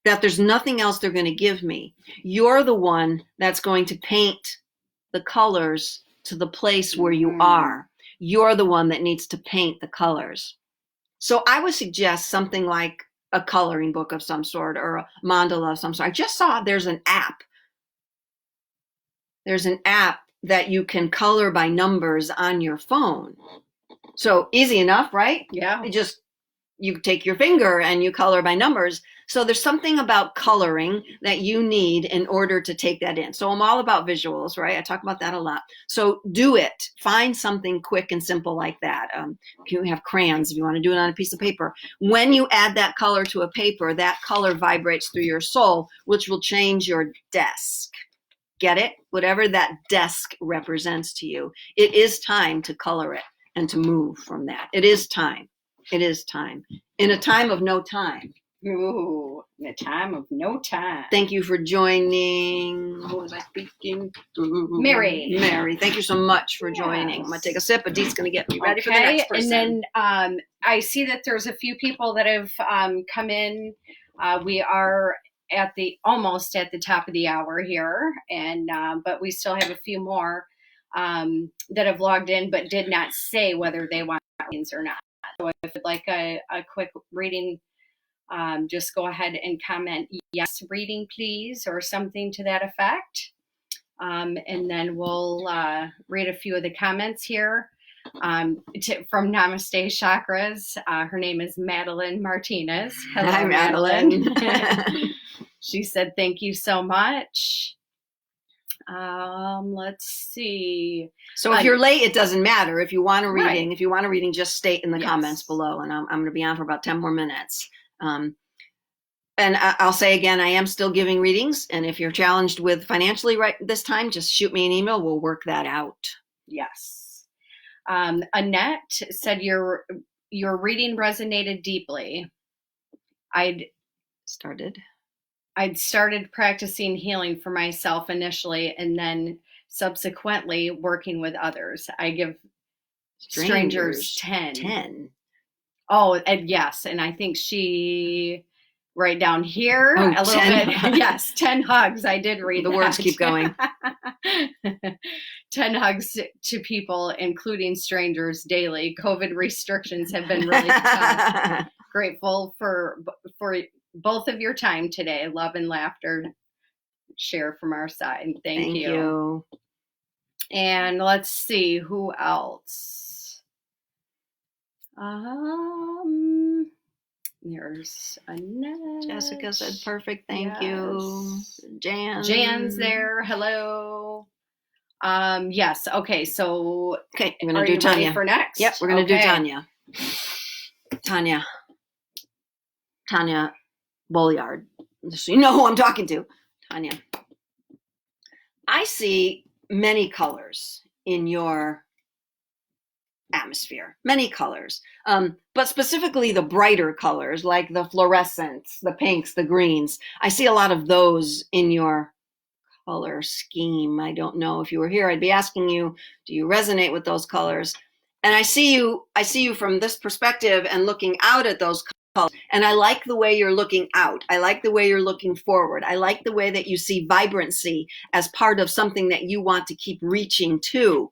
that there's nothing else they're going to give me. You're the one that's going to paint the colors to the place where you are. You're the one that needs to paint the colors. So I would suggest something like a coloring book of some sort or a mandala of some sort. I just saw there's an app. There's an app that you can color by numbers on your phone. So easy enough, right? Yeah. You take your finger and you color by numbers. So there's something about coloring that you need in order to take that in. So I'm all about visuals, right? I talk about that a lot. So do it. Find something quick and simple like that. You have crayons if you want to do it on a piece of paper. When you add that color to a paper, that color vibrates through your soul, which will change your desk. Get it? Whatever that desk represents to you. It is time to color it and to move from that. It is time. It is time. In a time of no time. Ooh, in a time of no time. Thank you for joining. Who was I speaking to? Mary. Mary, thank you so much for joining. I'm going to take a sip. Adeet's going to get me ready for the next person. And then I see that there's a few people that have come in. We are almost at the top of the hour here, and but we still have a few more that have logged in but did not say whether they want readings or not. So if you'd like a quick reading, just go ahead and comment yes, reading please, or something to that effect. And then we'll read a few of the comments here from Namaste Chakras. Her name is Madeline Martinez. Hello, Hi, Madeline. She said, thank you so much. Let's see. So if you're late, it doesn't matter. If you want a reading, Right. if you want a reading, just state in the comments below, and I'm going to be on for about 10 more minutes. And I'll say again, I am still giving readings. And if you're challenged with financially right this time, just shoot me an email. We'll work that out. Yes. Annette said your reading resonated deeply. I'd started practicing healing for myself initially, and then subsequently working with others. I give strangers 10. Oh, and yes. And I think she, right down here, a little 10. bit. Yes, 10 hugs. I did read the words keep going. 10 hugs to people, including strangers, daily. COVID restrictions have been really tough. Grateful for both of your time today. Love and laughter share from our side. Thank you. And let's see who else. There's Annette. Jessica said perfect. Thank you. Jan's there. Hello. Yes. Okay. So we're gonna do Tanya ready for next. Yep, we're gonna do Tanya. Tanya Bolyard. Just so you know who I'm talking to. Tanya. I see many colors in your atmosphere, many colors, but specifically the brighter colors like the fluorescents, the pinks, the greens. I see a lot of those in your color scheme. I don't know if you were here, I'd be asking you, do you resonate with those colors? And I see you from this perspective and looking out at those colors. And I like the way you're looking out. I like the way you're looking forward. I like the way that you see vibrancy as part of something that you want to keep reaching to.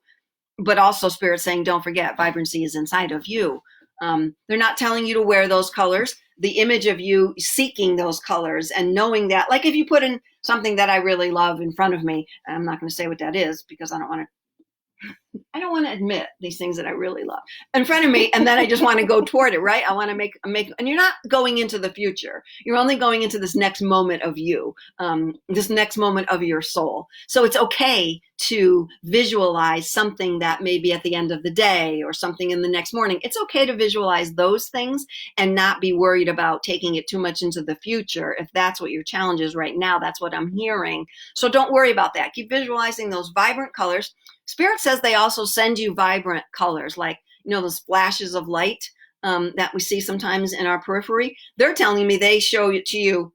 But also Spirit saying, don't forget, vibrancy is inside of you. They're not telling you to wear those colors. The image of you seeking those colors and knowing that, like if you put in something that I really love in front of me, I'm not going to say what that is because I don't want to admit these things that I really love in front of me. And then I just want to go toward it, right? I want to make, and you're not going into the future. You're only going into this next moment of you, this next moment of your soul. So it's okay to visualize something that may be at the end of the day or something in the next morning. It's okay to visualize those things and not be worried about taking it too much into the future. If that's what your challenge is right now, that's what I'm hearing. So don't worry about that. Keep visualizing those vibrant colors. Spirit says they also send you vibrant colors, like, those flashes of light that we see sometimes in our periphery. They're telling me they show it to you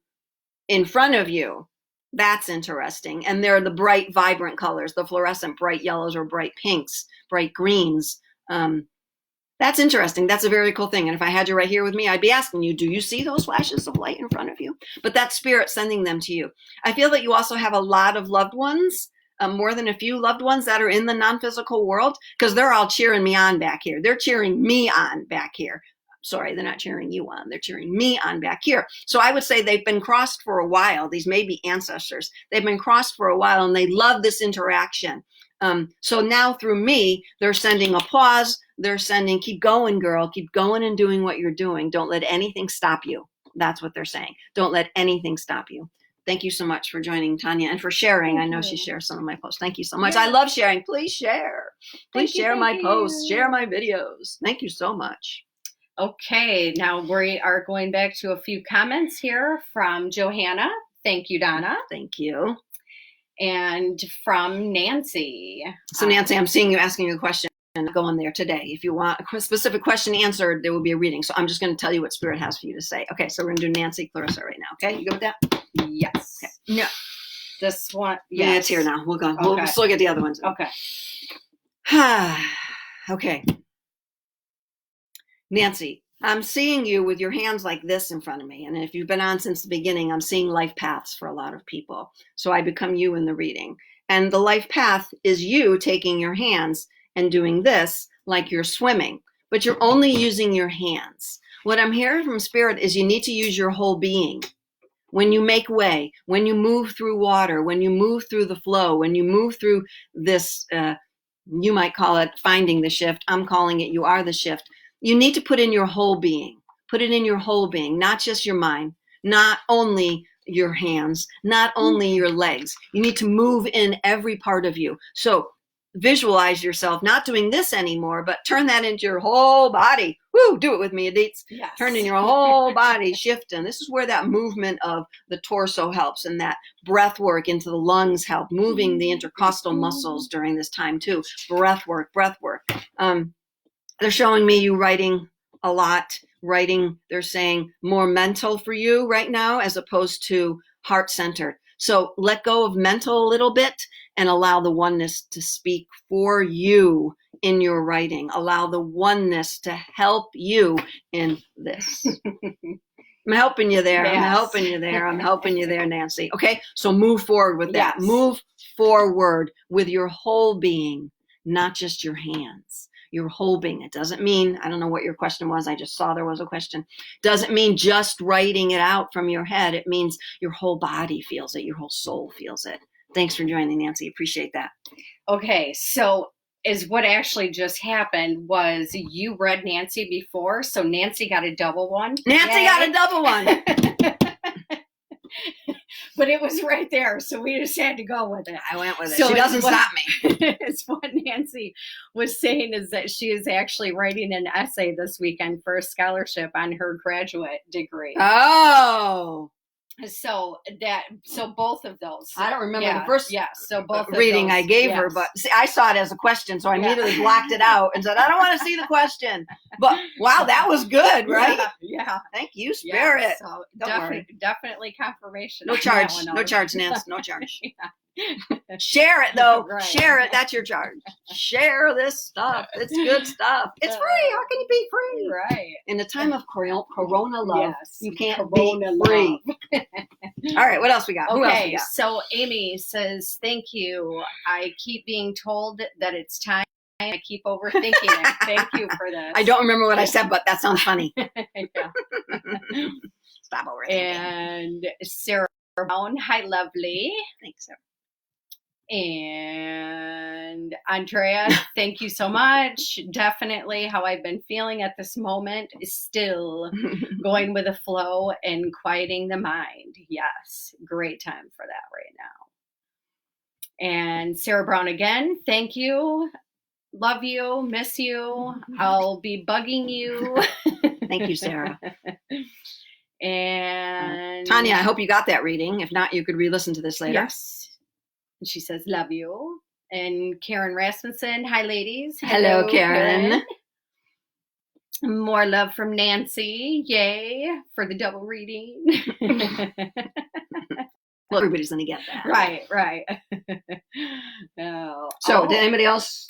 in front of you. That's interesting. And they're the bright, vibrant colors, the fluorescent bright yellows or bright pinks, bright greens. That's interesting. That's a very cool thing. And if I had you right here with me, I'd be asking you, do you see those flashes of light in front of you? But that's spirit sending them to you. I feel that you also have a lot of loved ones, more than a few loved ones that are in the non-physical world, because they're all cheering me on back here. They're cheering me on back here. Sorry, they're not cheering you on. They're cheering me on back here. So I would say they've been crossed for a while. These may be ancestors. They've been crossed for a while, and they love this interaction. So now through me, they're sending applause. They're sending, keep going, girl. Keep going and doing what you're doing. Don't let anything stop you. That's what they're saying. Don't let anything stop you. Thank you so much for joining, Tanya, and for sharing. I know she shares some of my posts. Thank you so much. Yeah. I love sharing. Please share. Please share my posts. Share my videos. Thank you so much. Okay, now we are going back to a few comments here from Johanna. Thank you, Donna. Thank you. And from Nancy. So Nancy, I'm seeing you asking a question. Go in there today. If you want a specific question answered, there will be a reading. So I'm just going to tell you what Spirit has for you to say. Okay, so we're going to do Nancy Clarissa right now. Okay, you good with that? Yes. Okay. No. This one, yes. Yeah, it's here now. We'll go. Okay. We'll still get the other ones. Okay. Okay. Nancy, I'm seeing you with your hands like this in front of me. And if you've been on since the beginning, I'm seeing life paths for a lot of people. So I become you in the reading. And the life path is you taking your hands and doing this like you're swimming, but you're only using your hands. What I'm hearing from Spirit is you need to use your whole being. When you make way, when you move through water, when you move through the flow, when you move through this, you might call it finding the shift. I'm calling it you are the shift. You need to put in your whole being. Put it in your whole being, not just your mind, not only your hands, not only your legs. You need to move in every part of you. So visualize yourself not doing this anymore, but turn that into your whole body. Woo, do it with me, Aditz. Yes. Turn in your whole body, shifting. This is where that movement of the torso helps, and that breath work into the lungs help, moving the intercostal muscles during this time too. Breath work. They're showing me you writing a lot, they're saying more mental for you right now as opposed to heart-centered. So let go of mental a little bit and allow the oneness to speak for you in your writing. Allow the oneness to help you in this. I'm helping you there. Yes. I'm helping you there, Nancy. Okay, so move forward with that. Yes. Move forward with your whole being, not just your hands. Your whole being. It doesn't mean, I don't know what your question was. I just saw there was a question. Doesn't mean just writing it out from your head. It means your whole body feels it. Your whole soul feels it. Thanks for joining, Nancy. Appreciate that. Okay, so is what actually just happened was you read Nancy before, so Nancy got a double one. Nancy got a double one. But it was right there, so we just had to go with it. I went with it. So she doesn't stop me. It's what Nancy was saying is that she is actually writing an essay this weekend for a scholarship on her graduate degree. Oh. So both of those. I don't remember the first so both reading of those, I gave her, but see, I saw it as a question, so I immediately blocked it out and said, I don't want to see the question. But wow, that was good, right? Yeah. Thank you, Spirit. Yeah, so definitely confirmation. No charge, Nance, no charge. Share it though. Right. Share it. That's your charge. Share this stuff. It's good stuff. It's free. How can you be free? Right. In a time of Corona love, you can't Corona be free. All right. What else we got? Okay, who else we got? So Amy says, thank you. I keep being told that it's time. I keep overthinking it. Thank you for this. I don't remember what I said, but that sounds funny. Stop overthinking. And Sarah Brown, hi, lovely. Thanks, Sarah. And Andrea, thank you so much. Definitely how I've been feeling at this moment is still going with the flow and quieting the mind. Yes, great time for that right now. And Sarah Brown again, thank you. Love you, miss you. I'll be bugging you. Thank you, Sarah. And Tanya, I hope you got that reading. If not, you could re-listen to this later. Yes. And she says, love you. And Karen Rasmussen. Hi, ladies. Hello, Karen. More love from Nancy. Yay for the double reading. Well, everybody's going to get that. Right. So, did anybody else?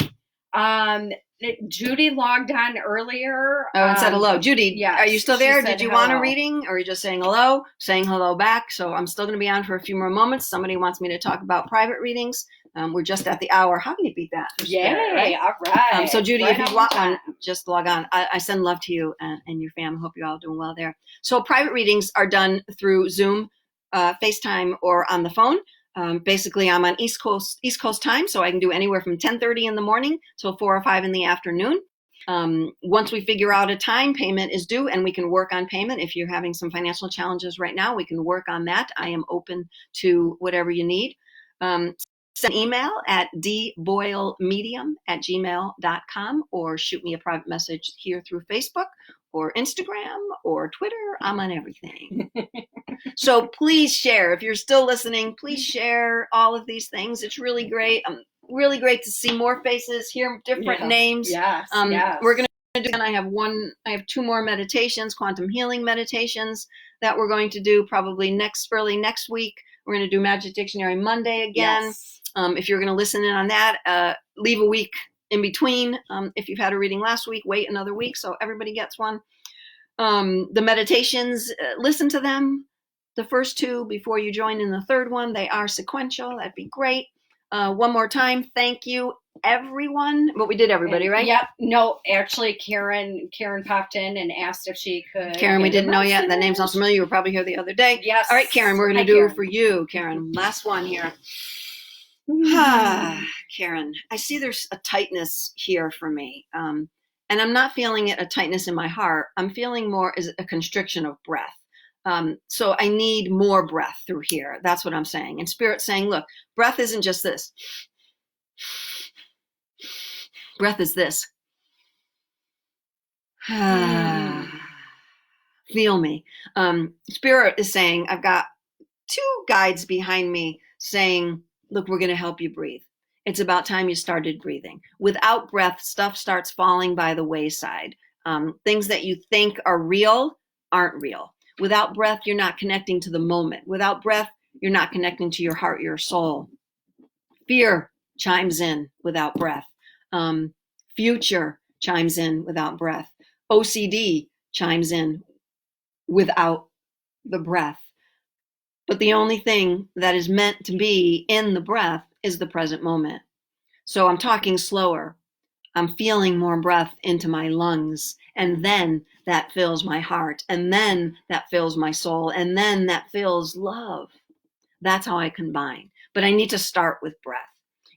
Judy logged on earlier. And said hello. Judy, yes, are you still there? Did you want a reading, or are you just saying hello? Saying hello back. So I'm still going to be on for a few more moments. Somebody wants me to talk about private readings. We're just at the hour. How can you beat that? Yay, right? All right. So Judy, if you want one, just log on. I send love to you and your fam. Hope you're all doing well there. So private readings are done through Zoom, FaceTime, or on the phone. Basically, I'm on East Coast time, so I can do anywhere from 10:30 in the morning till 4 or 5 in the afternoon. Once we figure out a time, payment is due, and we can work on payment. If you're having some financial challenges right now, we can work on that. I am open to whatever you need. Send an email at dboylemedium@gmail.com, or shoot me a private message here through Facebook or Instagram or Twitter. I'm on everything. So please share. If you're still listening, please share all of these things. It's really great. Really great to see more faces, hear different names. Yes. We're going to do, and I have 2 more meditations, quantum healing meditations that we're going to do probably early next week. We're going to do Magic Dictionary Monday again. Yes. If you're going to listen in on that, leave a week in between. If you've had a reading last week, wait another week so everybody gets one. The meditations, listen to them, the first 2 before you join in the third one. They are sequential. That'd be great. One more time, thank you, everyone. But we did everybody, right? Yep. No, actually, Karen popped in and asked if she could. Karen, we didn't know yet. That name's not familiar. You were probably here the other day. Yes. All right, Karen, we're going to do for you, Karen. Last one here. Karen, I see there's a tightness here for me. And I'm not feeling a tightness in my heart. I'm feeling more as a constriction of breath. So I need more breath through here. That's what I'm saying. And Spirit's saying, look, breath isn't just this. Breath is this. Feel me. Spirit is saying, I've got 2 guides behind me saying, look, we're going to help you breathe. It's about time you started breathing. Without breath, stuff starts falling by the wayside. Things that you think are real aren't real. Without breath, you're not connecting to the moment. Without breath, you're not connecting to your heart, your soul. Fear chimes in without breath. Future chimes in without breath. OCD chimes in without the breath. But the only thing that is meant to be in the breath is the present moment. So I'm talking slower. I'm feeling more breath into my lungs, and then that fills my heart, and then that fills my soul, and then that fills love. That's how I combine. But I need to start with breath.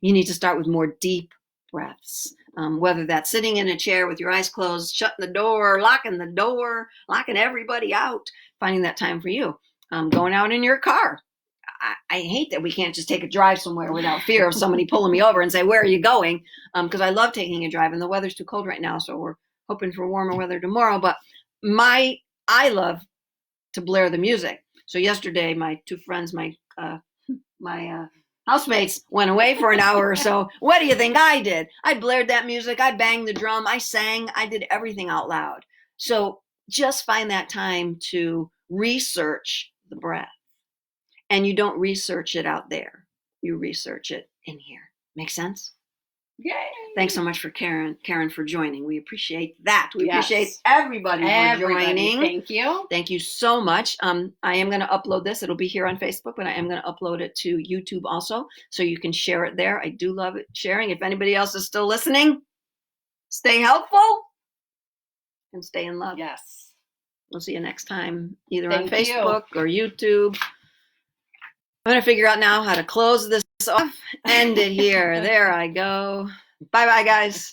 You need to start with more deep breaths, whether that's sitting in a chair with your eyes closed, shutting the door, locking everybody out, finding that time for you. Going out in your car. I hate that we can't just take a drive somewhere without fear of somebody pulling me over and say, where are you going? Because I love taking a drive, and the weather's too cold right now, so we're hoping for warmer weather tomorrow. But I love to blare the music. So yesterday, my 2 friends, my housemates went away for an hour or so. What do you think I did? I blared that music. I banged the drum. I sang. I did everything out loud. So just find that time to research the breath. And you don't research it out there. You research it in here. Make sense? Yay. Thanks so much for Karen for joining. We appreciate that. We appreciate everybody for joining. Thank you. Thank you so much. I am going to upload this. It'll be here on Facebook, but I am going to upload it to YouTube also, so you can share it there. I do love it sharing. If anybody else is still listening, stay helpful and stay in love. Yes. We'll see you next time, either on Facebook or YouTube. I'm going to figure out now how to close this off. End it here. There I go. Bye-bye, guys.